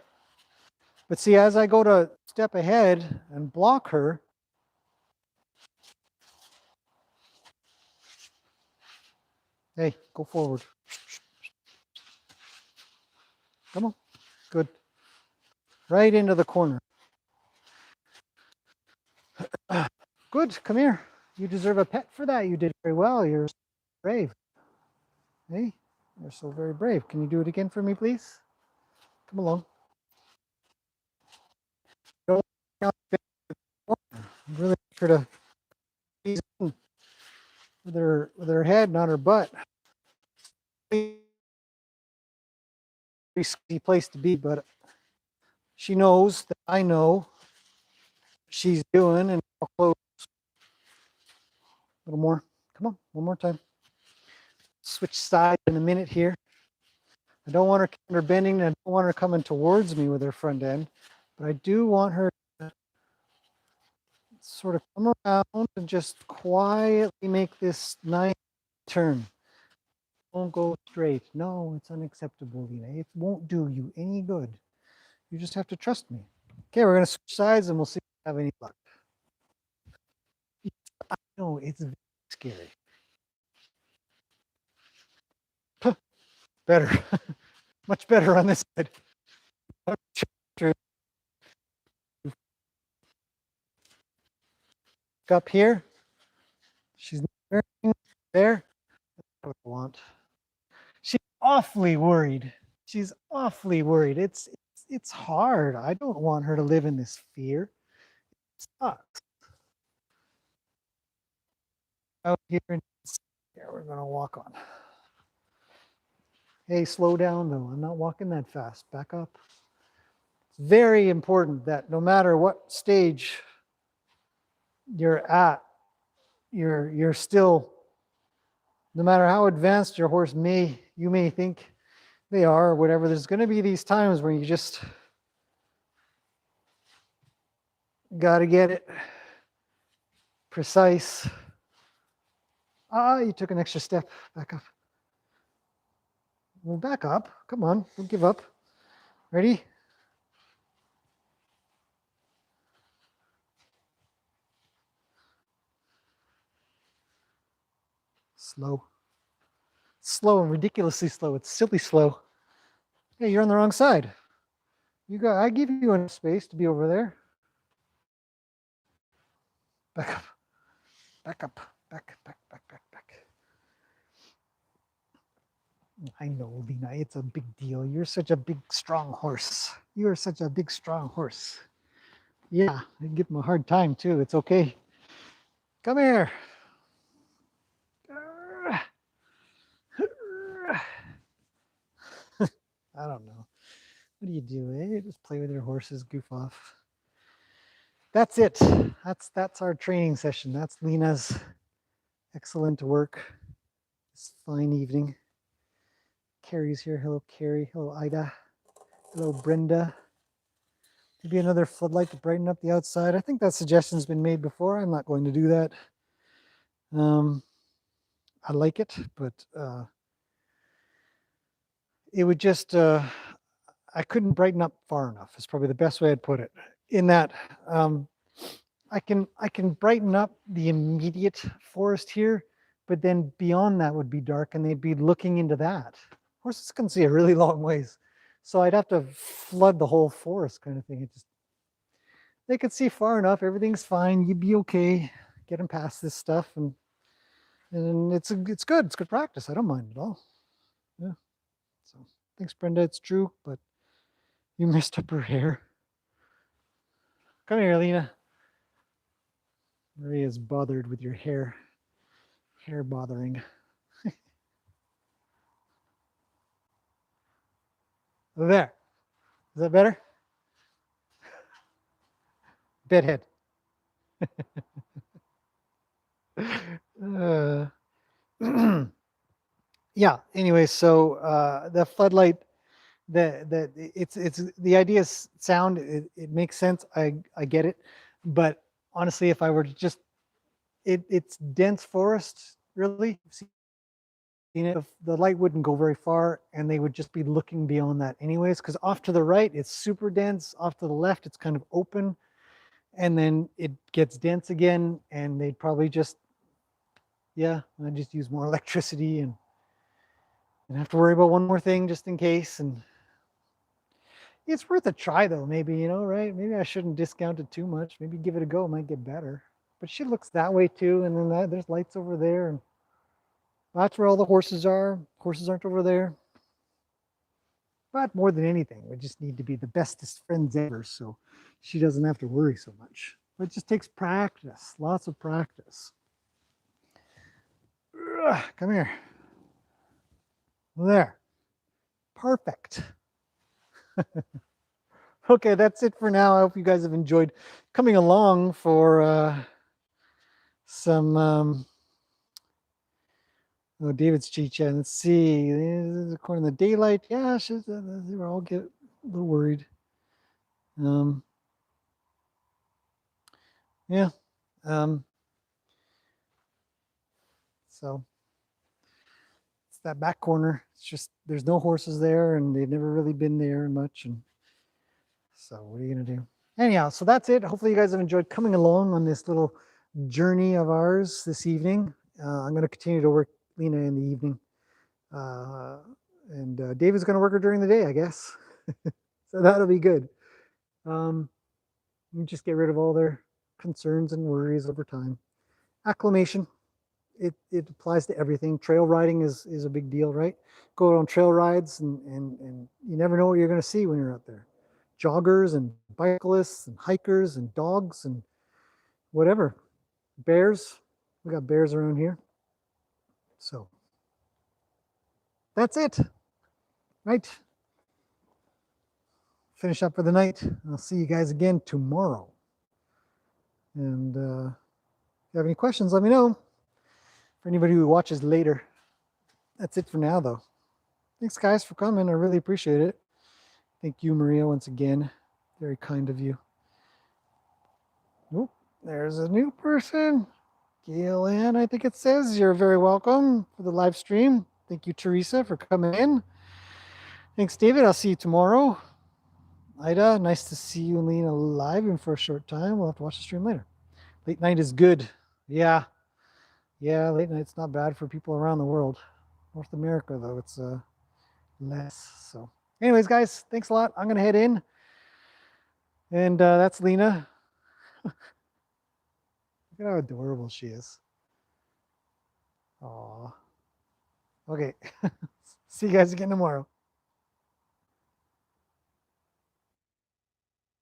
Speaker 1: But see, as I go to step ahead and block her, hey, go forward. Come on. Good. Right into the corner. Good. Come here. You deserve a pet for that. You did very well. You're brave. Hey, you're so very brave. Can you do it again for me, please? Come along. Don't really like her to ease in with her head, not her butt. Risky place to be, but she knows that I know she's doing, and I'll close a little more. Come on, one more time. Switch sides in a minute here. I don't want her counter bending, and I don't want her coming towards me with her front end, but I do want her to sort of come around and just quietly make this nice turn. Don't go straight. No, it's unacceptable, Lena. It won't do you any good. You just have to trust me. Okay, we're going to switch sides and we'll see if we have any luck. I know, it's very scary. Better. Much better on this side. Up here. She's there. That's what I want. She's awfully worried. She's awfully worried. It's hard. I don't want her to live in this fear. It sucks. Out here, we're gonna walk on. Hey, slow down though. I'm not walking that fast. Back up. It's very important that no matter what stage you're at, you're still, no matter how advanced your horse you may think they are or whatever, there's going to be these times where you just got to get it precise. You took an extra step. Back up. Well, back up. Come on. Don't give up. Ready? Slow. Slow and ridiculously slow. It's silly slow. Hey, you're on the wrong side. I give you enough space to be over there. Back up. Back up. Back. I know, Lena, it's a big deal. You're such a big, strong horse. You're such a big, strong horse. Yeah, I give him a hard time too. It's okay. Come here. I don't know. What do you do, eh? Just play with your horses, goof off. That's it. That's our training session. That's Lena's excellent work this fine evening. Carrie's here. Hello, Carrie. Hello, Ida. Hello, Brenda. Maybe another floodlight to brighten up the outside. I think that suggestion's been made before. I'm not going to do that. I like it, but it would just, I couldn't brighten up far enough. Is probably the best way I'd put it. In that, I can brighten up the immediate forest here, but then beyond that would be dark, and they'd be looking into that. Horses can see a really long ways, so I'd have to flood the whole forest, kind of thing. It just, they could see far enough. Everything's fine. You'd be okay. Get them past this stuff, and it's good. It's good practice. I don't mind at all. Yeah. So thanks, Brenda. It's true, but you messed up her hair. Come here, Lena. Maria's bothered with your hair. Hair bothering. There. Is that better? Bedhead. Uh, yeah. Anyway, so the floodlight, it's the idea is sound. It makes sense. I get it, but honestly, if I were to just it's dense forest. Really, seen it. The light wouldn't go very far, and they would just be looking beyond that anyways. Because off to the right, it's super dense. Off to the left, it's kind of open, and then it gets dense again, and they'd probably just yeah, I just use more electricity and have to worry about one more thing just in case. And it's worth a try though, maybe, right? Maybe I shouldn't discount it too much. Maybe give it a go, it might get better. But she looks that way too, and then there's lights over there, and that's where all the horses are. Horses aren't over there. But more than anything, we just need to be the bestest friends ever, so she doesn't have to worry so much. But it just takes practice, lots of practice. Ugh, come here. There. Perfect. Okay, that's it for now. I hope you guys have enjoyed coming along for some David's cheat chat. Let's see. According to the daylight, yeah, we're all get a little worried. Yeah. So it's that back corner. It's just there's no horses there, and they've never really been there much. And so what are you gonna do? Anyhow, so that's it. Hopefully you guys have enjoyed coming along on this little journey of ours this evening. I'm gonna continue to work Lena in the evening. And David's going to work her during the day, I guess. So that'll be good. You just get rid of all their concerns and worries over time. Acclimation, it applies to everything. Trail riding is a big deal, right? Go on trail rides, and you never know what you're going to see when you're out there. Joggers and bicyclists and hikers and dogs and whatever. Bears, we got bears around here. So that's it, right? Finish up for the night. I'll see you guys again tomorrow. And if you have any questions, let me know. For anybody who watches later. That's it for now, though. Thanks, guys, for coming. I really appreciate it. Thank you, Maria, once again. Very kind of you. Oh, there's a new person. Gail Ann, I think it says. You're very welcome for the live stream. Thank you, Teresa, for coming in. Thanks, David. I'll see you tomorrow. Ida, nice to see you and Lena live and for a short time. We'll have to watch the stream later. Late night is good. Yeah. Yeah, late night's not bad for people around the world. North America, though, it's less. So anyways, guys, thanks a lot. I'm going to head in. And that's Lena. Look at how adorable she is. Aw. Okay. See you guys again tomorrow.